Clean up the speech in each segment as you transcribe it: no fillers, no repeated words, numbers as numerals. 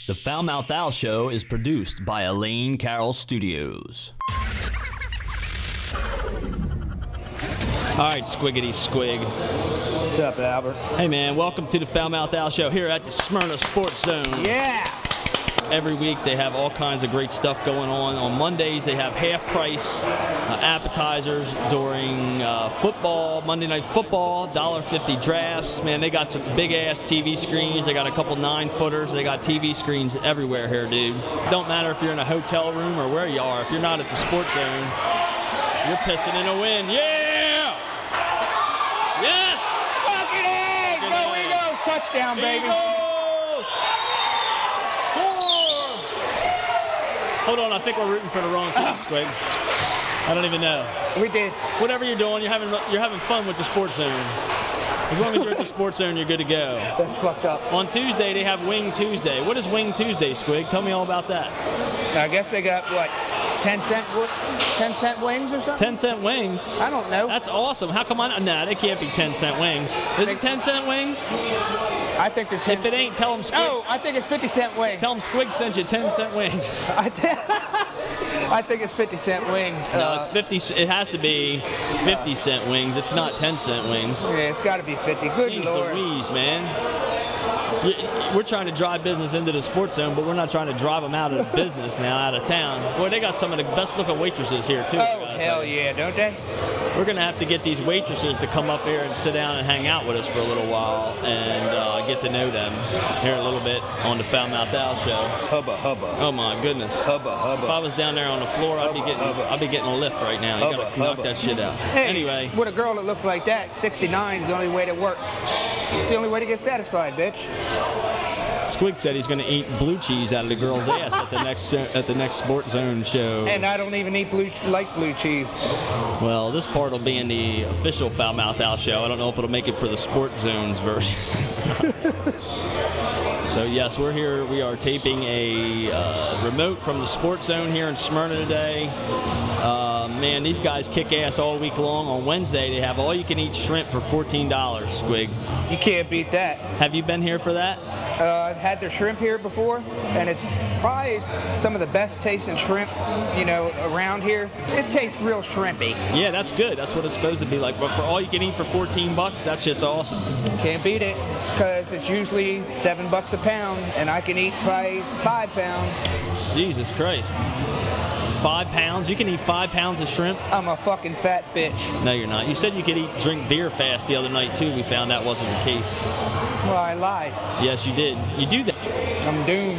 The Foul Mouth Al Show is produced by Elaine Carroll Studios. All right, Squiggity Squig. What's up, Albert? Hey, man, welcome to the Foul Mouth Al Show here at the Smyrna Sports Zone. Yeah! Every week they have all kinds of great stuff going on. On Mondays they have half-price appetizers during football, Monday Night Football, $1.50 drafts. Man, they got some big-ass TV screens. They got a couple 9-footers. They got TV screens everywhere here, dude. Don't matter if you're in a hotel room or where you are. If you're not at the Sports Zone, you're pissing in a win. Yeah! Yes! Fucking A! Go Eagles! Touchdown, baby! Eagles! Score! Hold on, I think we're rooting for the wrong team, Squig. I don't even know. We did. Whatever you're doing, you're having fun with the Sports Zone. As long as you're at the Sports Zone, you're good to go. That's fucked up. On Tuesday, they have Wing Tuesday. What is Wing Tuesday, Squig? Tell me all about that. I guess they got, what, 10-cent wings or something? 10-cent wings? I don't know. That's awesome. How come nah, they can't be 10-cent wings. Is it 10-cent wings? I think they're 10. If it ain't, tell them Squig. Oh, I think it's 50-cent wings. Tell them Squig sent you 10-cent wings. I think it's 50-cent wings. No, it's 50. It has to be 50-cent wings. It's not 10-cent wings. Yeah, it's got to be 50. Good Jeez Lord. Louise, man. We're trying to drive business into the Sports Zone, but we're not trying to drive them out of business now, out of town. Boy, they got some of the best-looking waitresses here, too. Oh, hell yeah, don't they? We're going to have to get these waitresses to come up here and sit down and hang out with us for a little while and get to know them here a little bit on the Foul Mouth Al Show. Hubba, hubba. Oh, my goodness. Hubba, hubba. If I was down there on the floor, I'd be getting a lift right now. You got to knock that shit out. Hey, anyway. With a girl that looks like that, 69 is the only way that works. It's the only way to get satisfied, bitch. Squig said he's going to eat blue cheese out of the girl's ass at the next Sports Zone show. And I don't even eat blue cheese. Well, this part will be in the official Foul Mouth Al Show. I don't know if it'll make it for the Sports Zone's version. So yes, we're here. We are taping a remote from the Sports Zone here in Smyrna today. Man, these guys kick ass all week long. On Wednesday, they have all-you-can-eat shrimp for $14, Squig. You can't beat that. Have you been here for that? I've had their shrimp here before, and it's probably some of the best tasting shrimp, you know, around here. It tastes real shrimpy. Yeah, that's good. That's what it's supposed to be like. But for all you can eat for $14, that shit's awesome. Can't beat it, because it's usually $7 a pound, and I can eat probably 5 pounds. Jesus Christ. 5 pounds? You can eat 5 pounds of shrimp? I'm a fucking fat bitch. No, you're not. You said you could drink beer fast the other night, too. We found that wasn't the case. Well, I lied. Yes, you did. You do that. I'm doomed.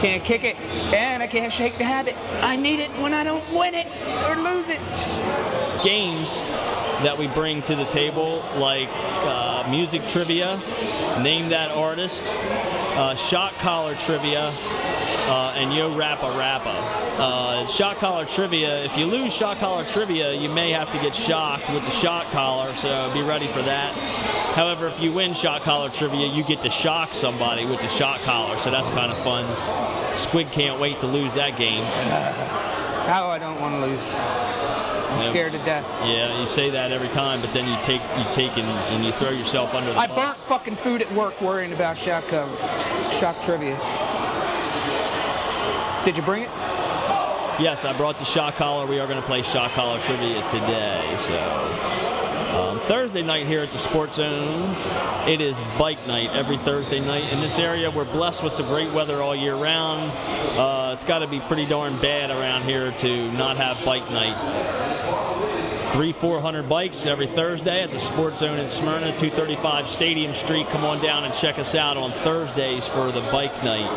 Can't kick it, and I can't shake the habit. I need it when I don't win it or lose it. Games that we bring to the table, like music trivia, name that artist, shot collar trivia, and Yo Rappa Rappa. Shot collar trivia, if you lose shot collar trivia, you may have to get shocked with the shot collar, so be ready for that. However, if you win shot collar trivia, you get to shock somebody with the shot collar, so that's kind of fun. Squig can't wait to lose that game. Oh, I don't want to lose. I'm scared to death. Yeah, you say that every time, but then you take and you throw yourself under the bus. I burnt fucking food at work worrying about shot trivia. Did you bring it? Yes, I brought the shot collar. We are going to play shot collar trivia today. So Thursday night here at the Sports Zone, it is bike night every Thursday night. In this area, we're blessed with some great weather all year round. It's got to be pretty darn bad around here to not have bike night. 300-400 bikes every Thursday at the Sports Zone in Smyrna, 235 Stadium Street. Come on down and check us out on Thursdays for the bike night.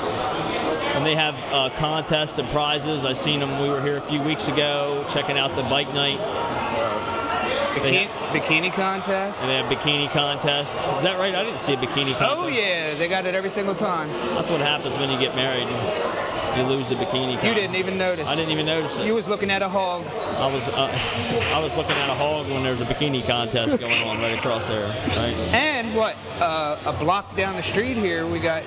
And they have contests and prizes. I seen them. We were here a few weeks ago checking out the bike night. Bikini contest? And they have bikini contest. Is that right? I didn't see a bikini contest. Oh, yeah. They got it every single time. That's what happens when you get married. You lose the bikini contest. You didn't even notice. I didn't even notice it. You was looking at a hog. I was looking at a hog when there's a bikini contest going on right across there, right? And what? A block down the street here, we got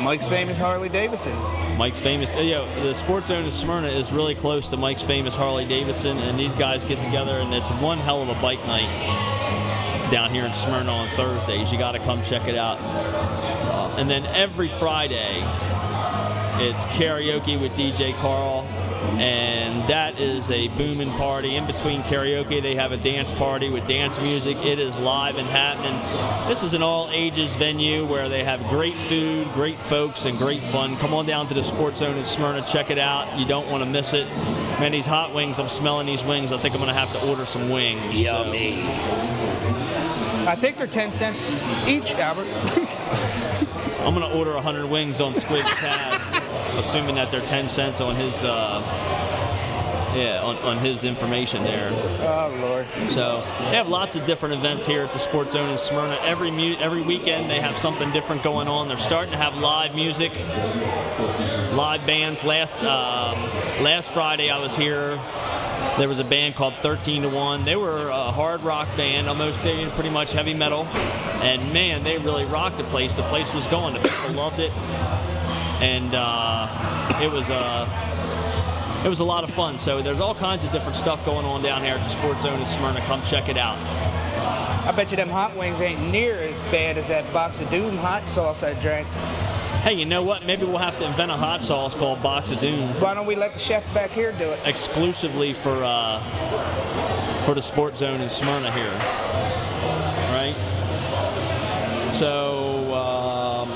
Mike's famous Harley Davidson. Mike's famous, the Sports Zone in Smyrna is really close to Mike's famous Harley Davidson, and these guys get together, and it's one hell of a bike night down here in Smyrna on Thursdays. You got to come check it out. And then every Friday, it's karaoke with DJ Carl. And that is a booming party. In between karaoke, they have a dance party with dance music. It is live and happening. This is an all-ages venue where they have great food, great folks, and great fun. Come on down to the Sports Zone in Smyrna. Check it out. You don't want to miss it. Man, these hot wings, I'm smelling these wings. I think I'm going to have to order some wings. Yummy. So. I think they're 10 cents each, Albert. I'm going to order 100 wings on Squig's tab, assuming that they're 10 cents on his on his information there. Oh, Lord. So they have lots of different events here at the Sports Zone in Smyrna. Every weekend they have something different going on. They're starting to have live music, live bands. Last Friday I was here. There was a band called 13 to 1. They were a hard rock band, almost pretty much heavy metal. And man, they really rocked the place. The place was going. The people loved it. And it was a lot of fun. So there's all kinds of different stuff going on down here at the Sports Zone in Smyrna. Come check it out. I bet you them hot wings ain't near as bad as that box of Doom hot sauce I drank. Hey, you know what? Maybe we'll have to invent a hot sauce called Box of Doom. Why don't we let the chef back here do it? Exclusively for the Sports Zone in Smyrna here. Right? So,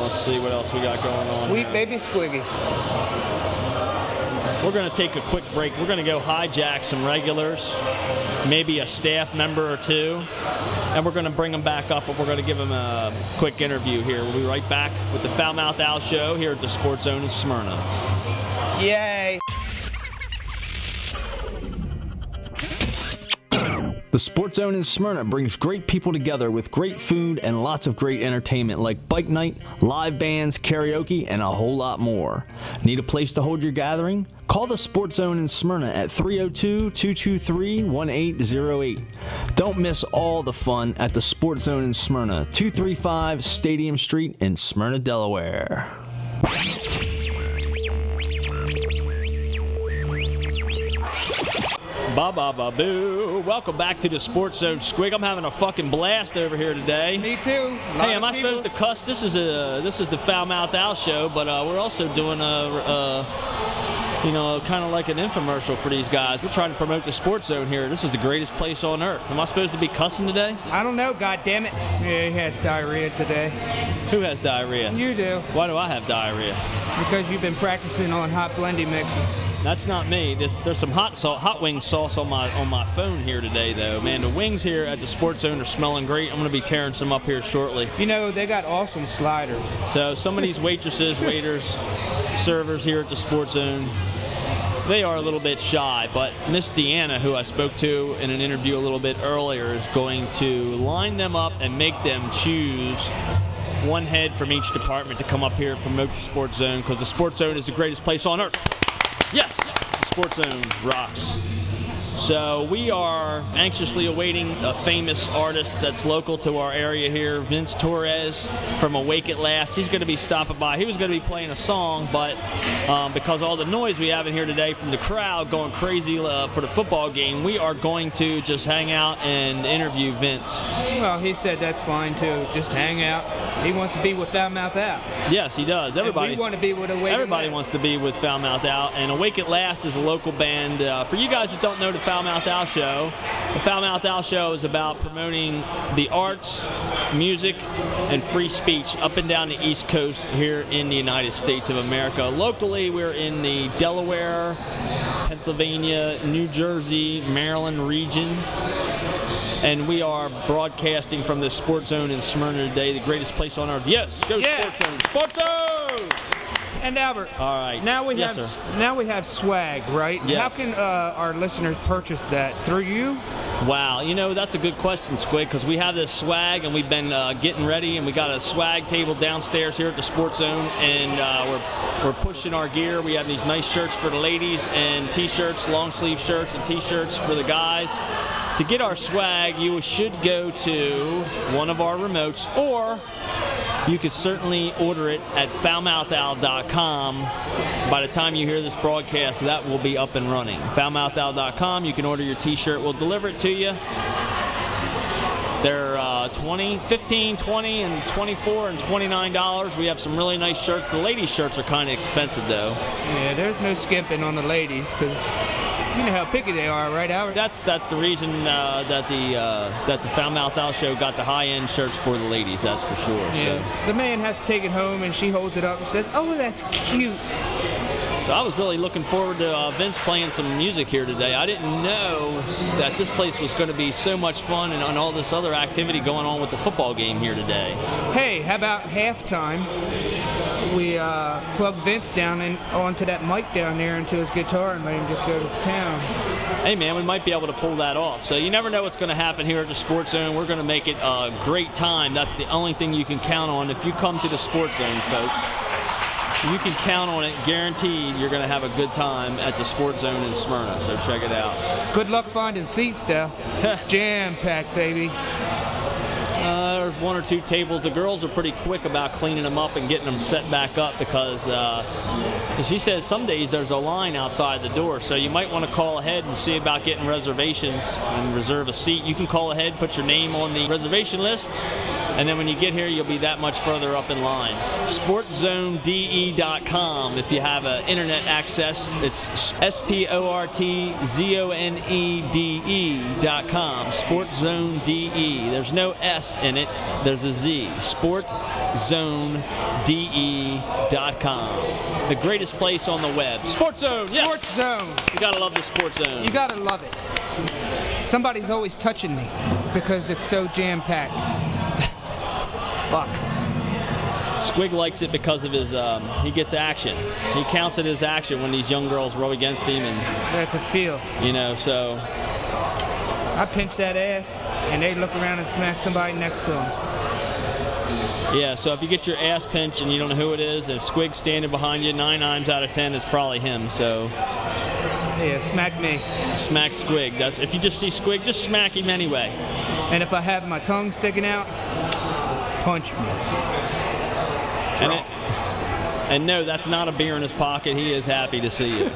let's see what else we got going on. Sweet here. baby squiggies. We're going to take a quick break. We're going to go hijack some regulars, maybe a staff member or two, and we're going to bring them back up, and we're going to give them a quick interview here. We'll be right back with the Foul Mouth Al Show here at the Sports Zone in Smyrna. Yay! The Sports Zone in Smyrna brings great people together with great food and lots of great entertainment like bike night, live bands, karaoke, and a whole lot more. Need a place to hold your gathering? Call the Sports Zone in Smyrna at 302-223-1808. Don't miss all the fun at the Sports Zone in Smyrna, 235 Stadium Street in Smyrna, Delaware. Ba-ba-ba-boo. Welcome back to the Sports Zone. Squig, I'm having a fucking blast over here today. Me too. Hey, am I supposed to cuss? This is the Foul Mouth Al Show, but we're also doing kind of like an infomercial for these guys. We're trying to promote the Sports Zone here. This is the greatest place on earth. Am I supposed to be cussing today? I don't know, goddammit. Yeah, he has diarrhea today. Who has diarrhea? You do. Why do I have diarrhea? Because you've been practicing on hot blendy mixes. That's not me. There's some hot wing sauce on my phone here today, though. Man, the wings here at the Sports Zone are smelling great. I'm going to be tearing some up here shortly. You know, they got awesome sliders. So some of these waitresses, waiters, servers here at the Sports Zone, they are a little bit shy, but Miss Deanna, who I spoke to in an interview a little bit earlier, is going to line them up and make them choose one head from each department to come up here and promote the Sports Zone, because the Sports Zone is the greatest place on earth. Yes, the Sports Zone rocks. So we are anxiously awaiting a famous artist that's local to our area here, Vince Torres from Awake at Last. He's going to be stopping by. He was going to be playing a song, but because all the noise we have in here today from the crowd going crazy for the football game, we are going to just hang out and interview Vince. Well, he said that's fine too. Just hang out. He wants to be with Foul Mouth Al. Yes, he does. Everybody. And we want to be with Awake. Everybody wants to be with Foul Mouth Al, and Awake at Last is a local band. For you guys that don't know the Foul Mouth Al Show, the Foul Mouth Al Show is about promoting the arts, music, and free speech up and down the East Coast here in the United States of America. Locally, we're in the Delaware, Pennsylvania, New Jersey, Maryland region. And we are broadcasting from the Sports Zone in Smyrna today, the greatest place on earth. Yes, go Sports Zone. Sports Zone! And Albert, all right. Now we yes, have swag, right? Yes. How can our listeners purchase that? Through you? Wow, you know, that's a good question, Squig, because we have this swag, and we've been getting ready, and we got a swag table downstairs here at the Sports Zone, and we're pushing our gear. We have these nice shirts for the ladies, and T-shirts, long sleeve shirts, and T-shirts for the guys. To get our swag, you should go to one of our remotes, or you could certainly order it at foulmouthowl.com. By the time you hear this broadcast, that will be up and running. Foulmouthowl.com, you can order your T-shirt. We'll deliver it to you. They're $15, $20, and $24 and $29. We have some really nice shirts. The ladies' shirts are kind of expensive, though. Yeah, there's no skimping on the ladies, because you know how picky they are, right, Howard? That's the reason that the Foul Mouth Owl Show got the high-end shirts for the ladies. That's for sure. Yeah. So. The man has to take it home, and she holds it up and says, "Oh, that's cute." So I was really looking forward to Vince playing some music here today. I didn't know that this place was going to be so much fun and all this other activity going on with the football game here today. Hey, how about halftime? We plug Vince down onto that mic down there into his guitar and let him just go to town. Hey man, we might be able to pull that off. So you never know what's going to happen here at the Sports Zone. We're going to make it a great time. That's the only thing you can count on if you come to the Sports Zone, folks. You can count on it, guaranteed you're going to have a good time at the Sports Zone in Smyrna, so check it out. Good luck finding seats, though. Jam-packed, baby. There's one or two tables. The girls are pretty quick about cleaning them up and getting them set back up because she says some days there's a line outside the door, so you might want to call ahead and see about getting reservations and reserve a seat. You can call ahead, put your name on the reservation list, and then when you get here, you'll be that much further up in line. SportZoneDE.com. If you have internet access, it's SportZoneDE.com. SportZoneDE. There's no S in it. There's a Z. SportZoneDE.com. The greatest place on the web. Sports Zone. Yes. Sports Zone. You gotta love the Sports Zone. You gotta love it. Somebody's always touching me because it's so jam-packed. Fuck. Squig likes it because of his, he gets action. He counts it as action when these young girls row against him. And that's a feel. You know, so. I pinch that ass, and they look around and smack somebody next to them. Yeah, so if you get your ass pinched and you don't know who it is, and Squig's standing behind you, 9 times out of 10, it's probably him, so. Yeah, smack me. Smack Squig. That's, if you just see Squig, just smack him anyway. And if I have my tongue sticking out, punch me. And no, that's not a beer in his pocket. He is happy to see you.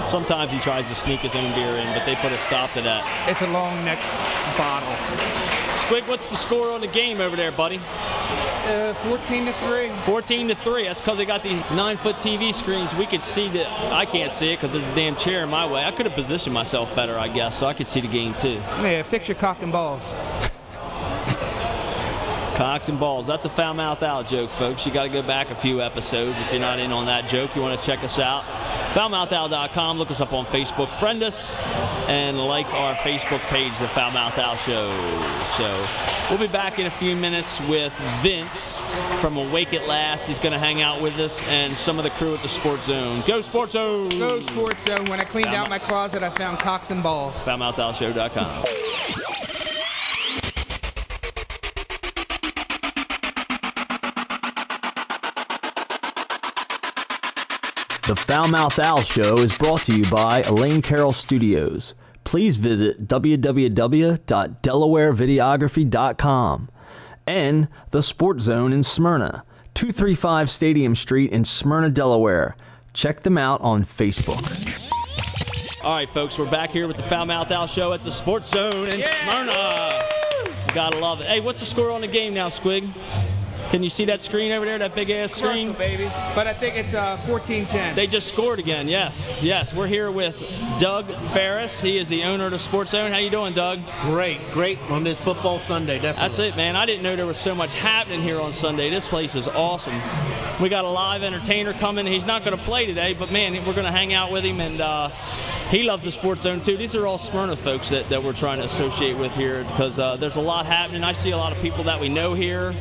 Sometimes he tries to sneak his own beer in, but they put a stop to that. It's a long neck bottle. Squig, what's the score on the game over there, buddy? 14-3. 14-3. That's because they got these 9-foot TV screens. We could see that. I can't see it because there's a damn chair in my way. I could have positioned myself better, I guess, so I could see the game too. Yeah, fix your cock and balls. Cocks and balls. That's a Foul Mouth Owl joke, folks. You got to go back a few episodes if you're not in on that joke. You want to check us out. FoulMouthOwl.com. Look us up on Facebook. Friend us and like our Facebook page, The Foul Mouth Owl Show. So we'll be back in a few minutes with Vince from Awake at Last. He's going to hang out with us and some of the crew at the Sports Zone. Go Sports Zone! Go Sports Zone. When I cleaned out my closet, I found cocks and balls. FoulMouthOwlShow.com. The Foul Mouth Owl Show is brought to you by Elaine Carroll Studios. Please visit www.delawarevideography.com and the Sports Zone in Smyrna, 235 Stadium Street in Smyrna, Delaware. Check them out on Facebook. All right, folks, we're back here with the Foul Mouth Owl Show at the Sports Zone in Smyrna. You gotta love it. Hey, what's the score on the game now, Squig? Can you see that screen over there, that big-ass screen? Commercial, baby. But I think it's 14-10. They just scored again, yes. Yes, we're here with Doug Ferris. He is the owner of the Sports Zone. How you doing, Doug? Great on this football Sunday, definitely. That's it, man. I didn't know there was so much happening here on Sunday. This place is awesome. We got a live entertainer coming. He's not going to play today, but, man, we're going to hang out with him, and he loves the Sports Zone, too. These are all Smyrna folks that we're trying to associate with here because there's a lot happening. I see a lot of people that we know here.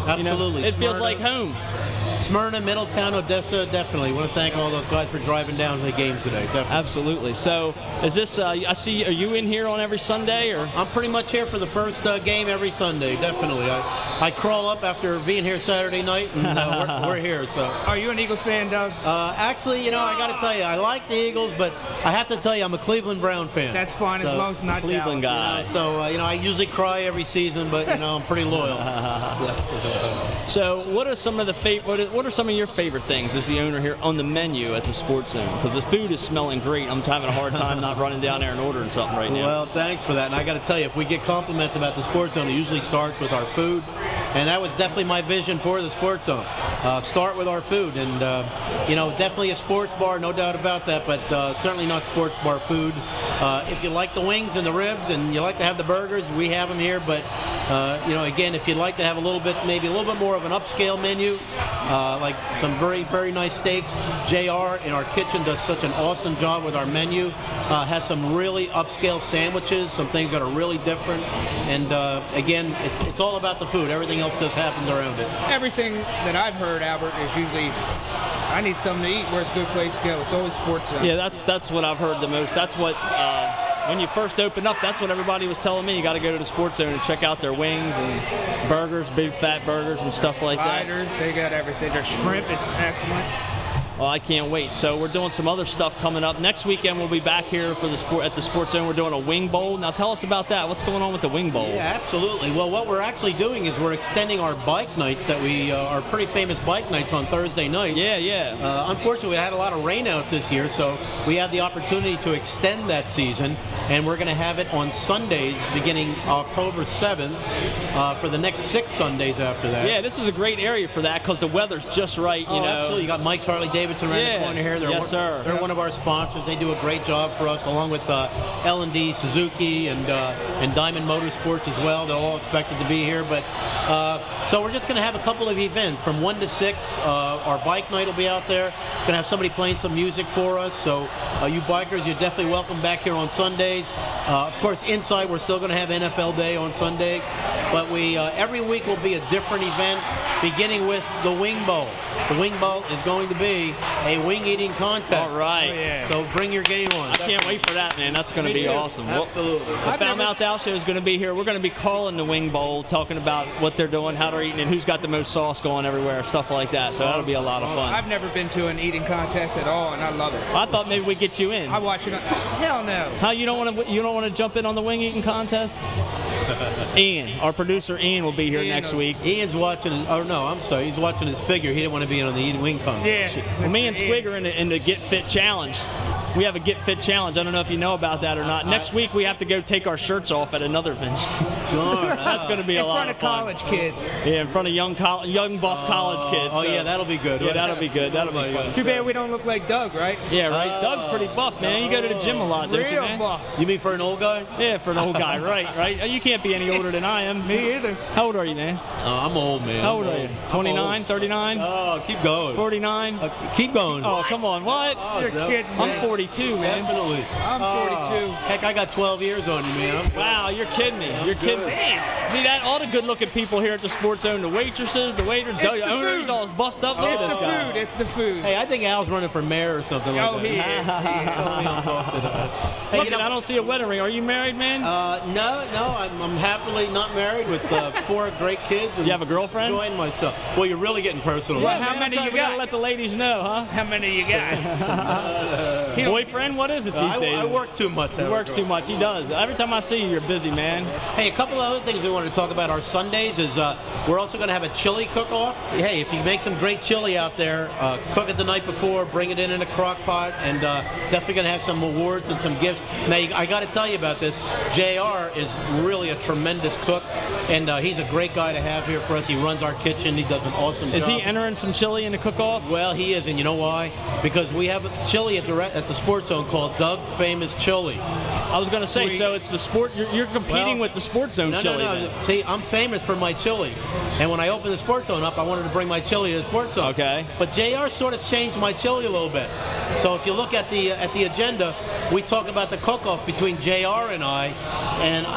Absolutely. You know, it feels like home. Smyrna, Middletown, Odessa, definitely. I want to thank all those guys for driving down to the games today. Definitely. Absolutely. So, is this, I see, are you in here on every Sunday? Or? I'm pretty much here for the first game every Sunday, definitely. I crawl up after being here Saturday night, and we're here. So. Are you an Eagles fan, Doug? Actually, I got to tell you, I like the Eagles, but I have to tell you, I'm a Cleveland Brown fan. That's fine, as long as it's not Cleveland Dallas. guy. So, I usually cry every season, but, I'm pretty loyal. So, what are some of the what are some of your favorite things as the owner here on the menu at the Sports Zone? Because the food is smelling great. I'm having a hard time not running down there and ordering something right now. Well, thanks for that. And I got to tell you, if we get compliments about the Sports Zone, it usually starts with our food. And that was definitely my vision for the Sports Zone. Start with our food. And, you know, definitely a sports bar, no doubt about that, but certainly not sports bar food. If you like the wings and the ribs and you like to have the burgers, we have them here. But, you know, again, if you'd like to have a little bit, maybe a little bit more of an upscale menu, like some very, very nice steaks, JR in our kitchen does such an awesome job with our menu. Has some really upscale sandwiches, some things that are really different. And, again, it's all about the food. Everything else just happens around it. Everything that I've heard, Albert, is usually, I need something to eat, where's a good place to go? It's always Sports Zone. Yeah, that's what I've heard the most. That's what, when you first opened up, that's what everybody was telling me. You got to go to the Sports Zone and check out their wings and burgers, big fat burgers and stuff like that. Sliders, they got everything. Their shrimp is excellent. Well, I can't wait. So we're doing some other stuff coming up. Next weekend we'll be back here for at the Sports Zone. We're doing a wing bowl. Now tell us about that. What's going on with the wing bowl? Yeah, absolutely. Well, what we're actually doing is we're extending our bike nights that we are pretty famous bike nights on Thursday nights. Yeah, yeah. Unfortunately, we had a lot of rainouts this year, so we have the opportunity to extend that season, and we're going to have it on Sundays beginning October 7th for the next 6 Sundays after that. Yeah, this is a great area for that because the weather's just right, you know. Absolutely. You got Mike's Harley Davidson around the corner here. Yes, sir. They're one of our sponsors. They do a great job for us, along with L&D, Suzuki, and Diamond Motorsports as well. They're all expected to be here. But so we're just going to have a couple of events from 1 to 6. Our bike night will be out there. Going to have somebody playing some music for us. So you bikers, you're definitely welcome back here on Sundays. Of course, inside we're still going to have NFL Day on Sunday. But we every week will be a different event, beginning with the Wing Bowl. The Wing Bowl is going to be a wing eating contest. All right. Oh, yeah. So bring your game on. I can't wait for that, man. That's going to be awesome. Absolutely. The Foul Mouth Owl Show is going to be here. We're going to be calling the Wing Bowl, talking about what they're doing, how they're eating, and who's got the most sauce going everywhere, stuff like that. So that'll be a lot of fun. I've never been to an eating contest at all, and I love it. I thought maybe we'd get you in. I watch it. Hell no. How you don't want to jump in on the wing eating contest? Ian, our producer Ian, will be here next week. Ian's watching. Oh no, I'm sorry. He's watching his figure. He didn't want to be in on the eating wing contest. Yeah. Well, me and Squig are in the Get Fit Challenge. We have a Get Fit Challenge. I don't know if you know about that or not. Next week we have to go take our shirts off at another venue. That's going to be a lot of fun. In front of college kids. Yeah, in front of young buff college kids. Oh so. yeah, that'll be good. Yeah, that'll be good. That'll be fun. Too bad we don't look like Doug, right? Yeah, right. Doug's pretty buff, man. You go to the gym a lot, don't you, man? Buff. You mean for an old guy? Yeah, for an old guy, right. You can't be any older than I am. Me either. How old are you, man? I'm old, man. How old are you? 29, 39? Oh, keep going. 49? Keep going. Oh, come on. What? You're kidding, man. I'm 42, man. Definitely. I'm 42. Heck, I got 12 years on you, man. Wow, you're kidding me. You're kidding me. See that? All the good-looking people here at the Sports Zone, the waitresses, the waiter, the owners, all buffed up. Look at this guy. It's the food. Hey, I think Al's running for mayor or something like that. He is. Hey, Look, I don't see a wedding ring. Are you married, man? No, I'm happily not married with 4 great kids. And you have a girlfriend? Enjoying myself. Well, you're really getting personal. Well, how many you We gotta got? let the ladies know, huh? How many you got? Boyfriend? What is it these days? I work too much. He works too much. He does. Every time I see you, you're busy, man. Hey, a couple of other things we wanted to talk about our Sundays is we're also going to have a chili cook-off. Hey, if you make some great chili out there, cook it the night before, bring it in a crock pot, and definitely going to have some awards and some gifts. Now, I got to tell you about this. JR is really a tremendous cook, and he's a great guy to have here for us. He runs our kitchen. He does an awesome job. Is he entering some chili in the cook-off? Well, he is, and you know why? Because we have a chili at the Sports Zone called Doug's Famous Chili. I was going to say, so it's the sport. You're competing with the Sports Zone chili. No. Then. See, I'm famous for my chili, and when I opened the Sports Zone up, I wanted to bring my chili to the Sports Zone. Okay. But JR sort of changed my chili a little bit. So if you look at the agenda, we talk about the cook-off between JR and I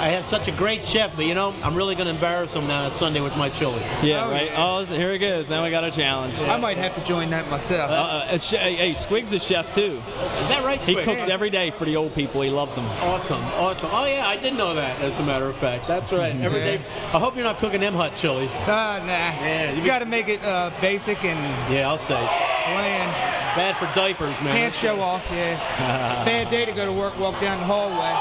have such a great chef. But you know, I'm really going to embarrass him now Sunday with my chili. Yeah, right. Oh, here it goes. Now we got a challenge. I might have to join that myself. Hey, Squig's a chef too. Is that right, Squig? He cooks every day for the old people. He loves them. Awesome. Oh yeah, I did know that. As a matter of fact, that's right. Every day. I hope you're not cooking them hot chili. Nah. Yeah, you got to make it basic and yeah, I'll say. bland. Bad for diapers, man. Can't show off. Yeah. Bad day to go to work. Walk down the hallway.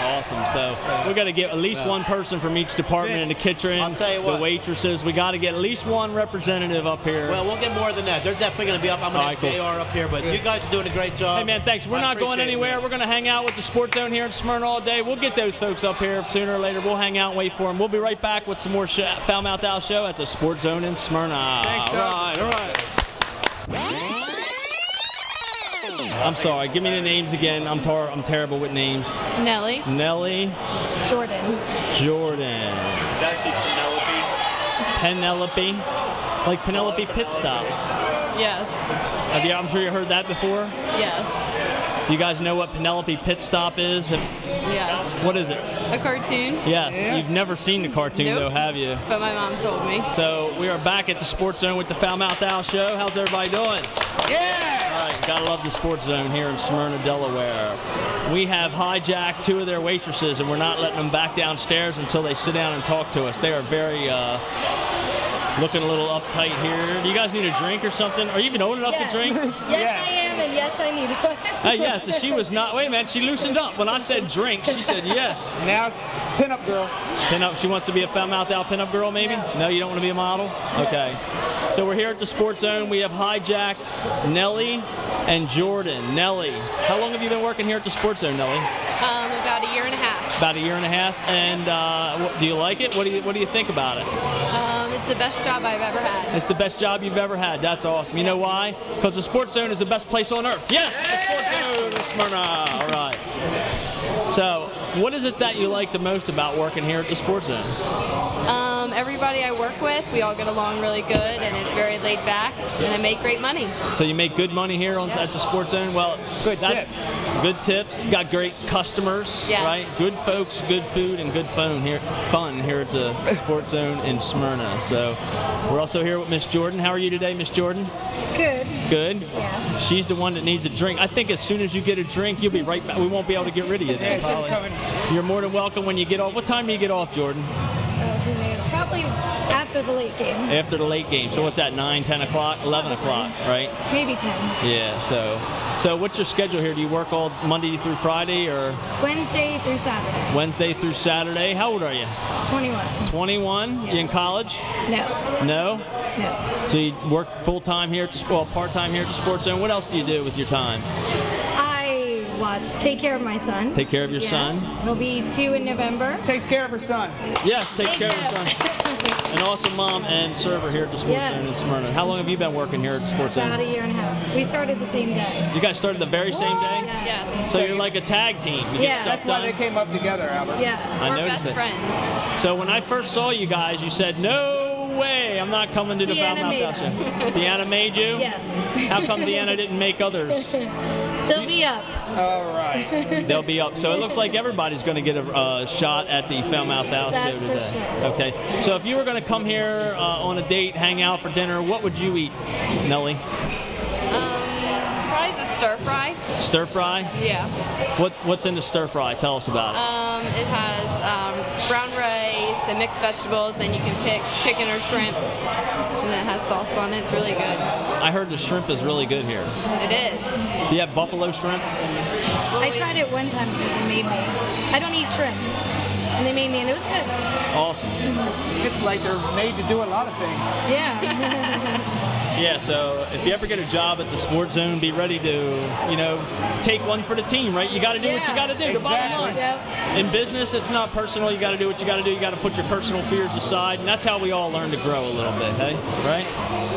Awesome. So we got to get at least one person from each department in the kitchen. I'll tell you the what. waitresses. We got to get at least one representative up here. Well, we'll get more than that. They're definitely going to be up. I'm going to have JR up here, but you guys are doing a great job. Hey, man, thanks. We're not going anywhere. We're going to hang out with the Sports Zone here in Smyrna all day. We'll get those folks up here sooner or later. We'll hang out and wait for them. We'll be right back with some more Foul Mouth Al show at the Sports Zone in Smyrna. Thanks, Doug. All right. I'm sorry. Give me the names again. I'm terrible with names. Nellie. Jordan. It's actually Penelope. Like Penelope Pit Stop. Yes. I'm sure you heard that before. Yes. Do you guys know what Penelope Pit Stop is? Yes. What is it? A cartoon. Yes. Yeah. You've never seen the cartoon, Nope. though, have you? But my mom told me. So we are back at the Sports Zone with the Foul Mouth Al show. How's everybody doing? Yeah! All right, gotta love the Sports Zone here in Smyrna, Delaware. We have hijacked 2 of their waitresses, and we're not letting them back downstairs until they sit down and talk to us. They are very looking a little uptight here. Do you guys need a drink or something? Are you even old enough to drink? Yes, I am, and yes, I need one. Yes, and she was not. Wait a minute, she loosened up. When I said drink, she said yes. Now, pinup girl. Pinup, she wants to be a Foul Mouth Al pinup girl, maybe? No, you don't want to be a model? Okay. So we're here at the Sports Zone. We have hijacked Nellie and Jordan. Nellie, how long have you been working here at the Sports Zone, Nellie? About a year and a half. About a year and a half. And do you like it? What do you think about it? It's the best job I've ever had. It's the best job you've ever had. That's awesome. You know why? Because the Sports Zone is the best place on earth. Yes, the Sports Zone in Smyrna. All right. So, what is it that you like the most about working here at the Sports Zone? Everybody I work with, we all get along really good, and it's very laid back, and I make great money. So you make good money here at the Sports Zone? Well, Good tips. Good tips. Got great customers, Yes. right? Good folks, good food, and good fun here at the Sports Zone in Smyrna. So we're also here with Miss Jordan. How are you today, Miss Jordan? Good. Good. Yeah. She's the one that needs a drink. I think as soon as you get a drink, you'll be right back. We won't be able to get rid of you then, Yeah, she's probably. coming. You're more than welcome when you get off. What time do you get off, Jordan? Who knows? Probably after the late game. After the late game. So what's that, 9, 10 o'clock, 11 o'clock, right? Maybe 10. Yeah, so what's your schedule here? Do you work all Monday through Friday or Wednesday through Saturday. Wednesday through Saturday? How old are you? 21. 21? You in college? No. No? No. So you work full-time here at the part-time here at the Sports Zone. What else do you do with your time? I take care of my son. Take care of your Yes. son? He'll be 2 in November. Takes care of her son. Yes, takes care of your son. An awesome mom and server here at the Sports Yes. Zone in Smyrna. How long have you been working here at the Sports Zone? About a year and a half. We started the same day. You guys started the very same day? Yes. So you're like a tag team. You Yeah. get stuff That's why done. they came up together, Albert. Yeah. I We're noticed best it. friends. So when I first saw you guys, you said, "No way, I'm not coming to the Foul Deanna Mouth made Al show." Deanna made you? Yes. How come Deanna didn't make others? They'll be up. All right. They'll be up. So it looks like everybody's going to get a shot at the Foul Mouth Al show That's for today. sure. Okay. So if you were going to come here on a date, hang out for dinner, what would you eat, Nellie? Probably the stir fry. Stir fry? Yeah. What's in the stir fry? Tell us about it. It has brown rice and mixed vegetables. Then you can pick chicken or shrimp, and then it has sauce on it. It's really good. I heard the shrimp is really good here. It is. Do you have buffalo shrimp? I tried it one time because they made me. I don't eat shrimp. And they made me, and it was good. Awesome. It's like they're made to do a lot of things. Yeah. Yeah, so if you ever get a job at the Sports Zone, be ready to, take one for the team, right? You got to do what you got to do. The bottom line. Yep. In business, it's not personal. You got to do what you got to do. You got to put your personal fears aside, and that's how we all learn to grow a little bit, hey? Right?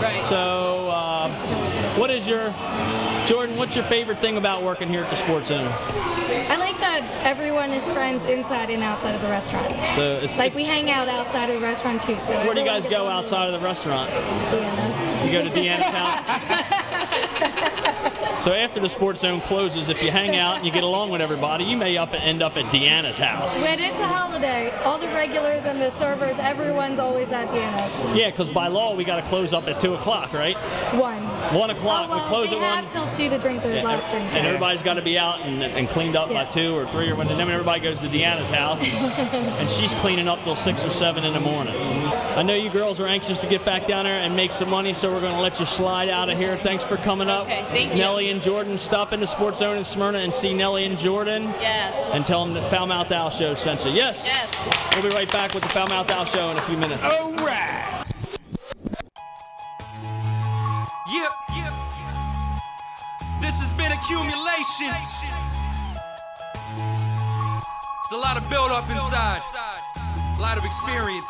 Right. So, Jordan, what's your favorite thing about working here at the Sports Zone? I like that everyone is friends inside and outside of the restaurant. So it's, Like we hang out outside of the restaurant too. So where do you everyone guys gets go along. outside of the restaurant? Deanna's. You go to Deanna's house? So after the Sports Zone closes, if you hang out and you get along with everybody, you may end up at Deanna's house. When it's a holiday, all the regulars and the servers, everyone's always at Deanna's. Yeah, because by law, we got to close up at 2 o'clock, right? 1. 1 o'clock, Oh, well, we close they at 1. have till 2 to drink their last drink. And everybody's got to be out and cleaned up by Yeah. 2 or 3 or when. And then everybody goes to Deanna's house, and she's cleaning up till 6 or 7 in the morning. I know you girls are anxious to get back down there and make some money, so we're going to let you slide out of here. Thanks for coming up. Okay, thank you. Nellie Nelly and Jordan. Stop into Sports Zone in Smyrna and see Nelly and Jordan. Yes. And tell them that Foul Mouth Al Show sent you. Yes. Yes. We'll be right back with the Foul Mouth Al Show in a few minutes. All right. Yep. This has been accumulation. There's a lot of build up inside. A lot of experience.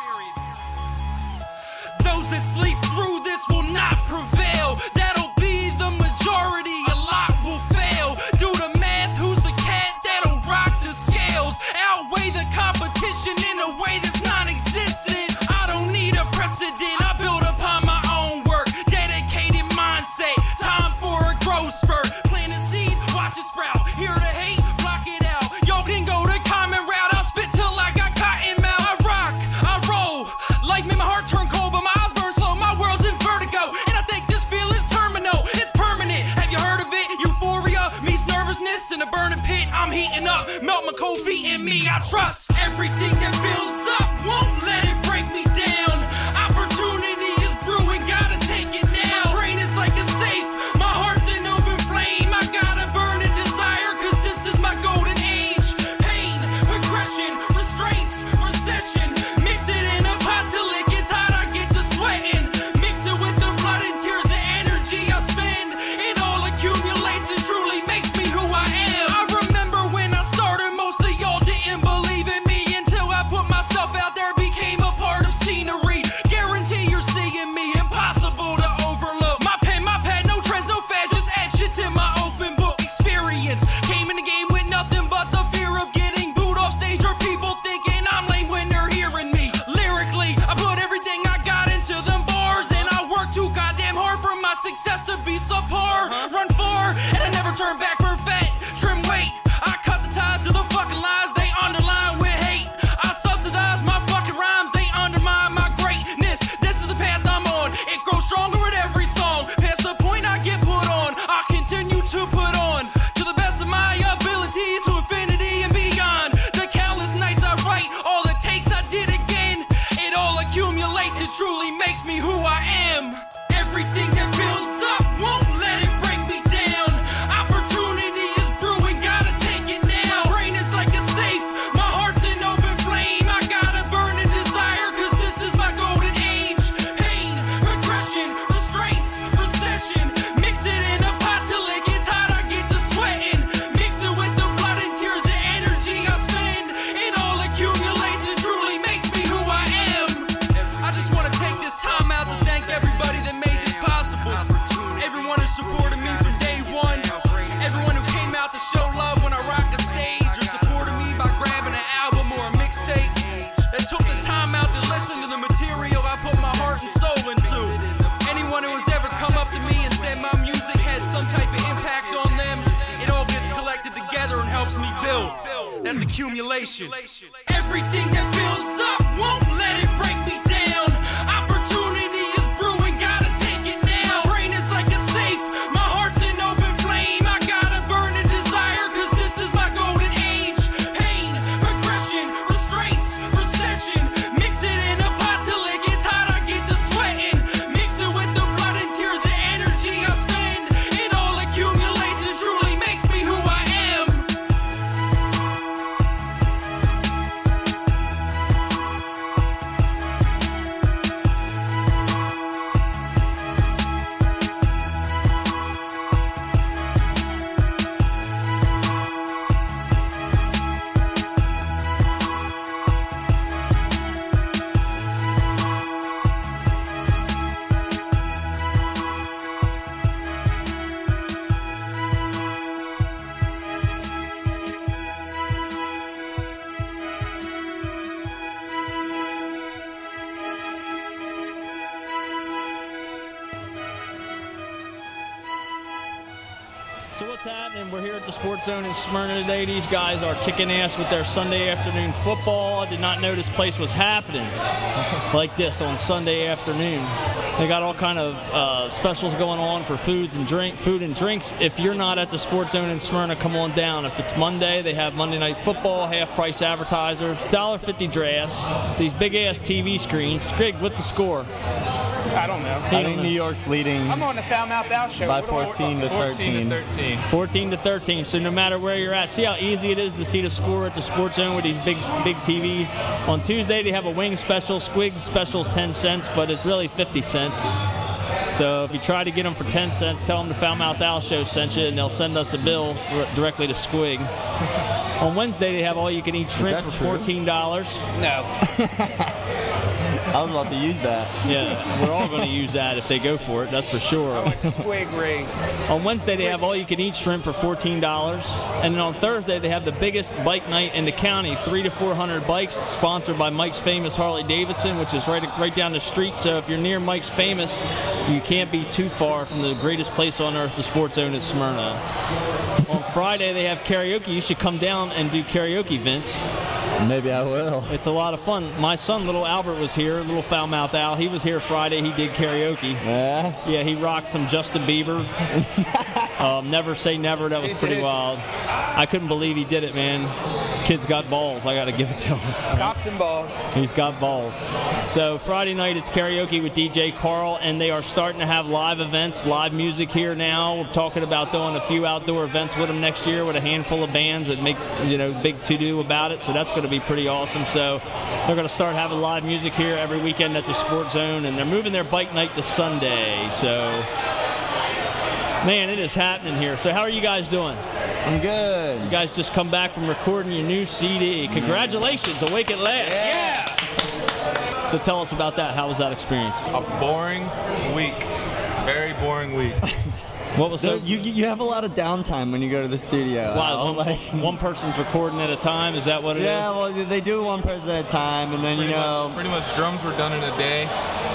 Those that sleep through this will not prevail. That'll be the majority. A lot will fail. Do the math, who's the cat that'll rock the scales? Outweigh the competition in a way that's non-existent. I don't need a precedent. I build upon my own work. Dedicated mindset. Time for a growth spurt. Plant a seed, watch it sprout. Here to hate, block it out. Y'all can go the common route. I'll spit till I got cotton mouth. I rock, I roll. Life made my heart turn cold, but my eyes burn slow. My world's in vertigo, and I think this feel is terminal. It's permanent. Have you heard of it? Euphoria meets nervousness in a burning pit. I'm heating up, melt my cold feet in me. I trust everything that builds up. Won't let it break me down. Opportunity is brewing, gotta take it now. My brain is like a safe. My heart's an open flame. I gotta burn a desire, cause this is my golden age. Pain, progression, restraints, recession. Mix it in a pot till it gets hot, I get to sweating. Mix it with the blood and tears and energy I spend. It all accumulates and truly makes me who I am. I remember when I started, most of y'all didn't believe in me until I put myself out there, became a part of scenery. Guarantee you're seeing me, impossible to overlook. My pen, my pad, no trends, no fads, just add shit to my open book. Experience, came in the game with nothing but the fear of getting booed off stage or people thinking I'm lame when they're hearing me. Lyrically, I put everything I got into them bars, and I work too goddamn hard for my success to be subpar. Run far, and I never turn back for fat. Trim weight, I cut the ties to the fucking lies they underline with hate. I subsidize my fucking rhymes, they undermine my greatness. This is the path I'm on, it grows stronger with every song. Past the point I get put on, I continue to put on to the best of my abilities, to infinity and beyond. The countless nights I write, all it takes I did again. It all accumulates, it truly makes me who I am. Everything that builds up won't let it break me down. Opportunity is brewing, gotta take it now. My brain is like a safe, my heart's an open flame. I gotta burn a desire, cause this is my golden age. Pain, progression, restraints, recession. Mix it in a pot till it gets hot, I get to sweating. Mix it with the blood and tears and energy I spend. It all accumulates and truly makes me who I am. I just wanna take this time out to thank everybody that made this possible. Everyone who supported me from day one. Everyone who came out to show love when I rocked the stage, or supported me by grabbing an album or a mixtape. That took the time out to listen to the material I put my heart and soul into. Anyone who has ever come up to me and said my music had some type of impact on them, it all gets collected together and helps me build. That's accumulation. Everything that builds up won't let it break me down. Opportunity is brewing, gotta take it now. My brain is like a safe, my heart's an open flame. I gotta burn a desire, cause this is my golden age. Pain, progression, restraints, recession. Mix it in a pot till it gets hot, I get to sweating. Mix it with the blood and tears and energy I spend. It all accumulates and truly makes me who I am. So what's happening? We're here at the Sports Zone in Smyrna today. These guys are kicking ass with their Sunday afternoon football. I did not know this place was happening like this on Sunday afternoon. They got all kind of specials going on for food and drinks. If you're not at the Sports Zone in Smyrna, come on down. If it's Monday, they have Monday Night Football, half-price advertisers, $1.50 drafts, these big-ass TV screens. Greg, what's the score? I don't know. I think New York's leading I'm on the Foul Mouth Al show. by What do I- 14 to 13. 14 to 13. So no matter where you're at, see how easy it is to see the score at the Sports Zone with these big TVs. On Tuesday they have a wing special. Squigs special's 10 cents, but it's really 50 cents. So if you try to get them for 10 cents, tell them the Foul Mouth Al show sent you, and they'll send us a bill directly to Squig. On Wednesday they have all you can eat shrimp for $14. No. I was about to use that. Yeah, we're all going to use that if they go for it, that's for sure. Squig ring. On Wednesday, they have all-you-can-eat shrimp for $14. And then on Thursday, they have the biggest bike night in the county, 300 to 400 bikes, sponsored by Mike's Famous Harley-Davidson, which is right down the street. So if you're near Mike's Famous, you can't be too far from the greatest place on earth, the Sports Zone in Smyrna. On Friday, they have karaoke. You should come down and do karaoke, Vince. Maybe I will. It's a lot of fun. My son, little Albert, was here, little Foul Mouth Al. He was here Friday. He did karaoke. Yeah? Yeah, he rocked some Justin Bieber. Never Say Never. That was pretty wild. I couldn't believe he did it, man. Kid's got balls. I got to give it to him. Cocks and balls. He's got balls. So Friday night, it's karaoke with DJ Carl, and they are starting to have live events, live music here now. We're talking about doing a few outdoor events with them next year with a handful of bands that make, big to-do about it. So that's going to be pretty awesome. So they're going to start having live music here every weekend at the Sports Zone, and they're moving their bike night to Sunday. So, man, it is happening here. So how are you guys doing? I'm good. You guys just come back from recording your new CD. Congratulations, Awake at Last. Yeah. So tell us about that. How was that experience? A boring week. Very boring week. What was So so? you have a lot of downtime when you go to the studio. Wow, Like- one person's recording at a time. Is that what it is? Yeah, well, they do one person at a time, and then, Pretty much drums were done in a day,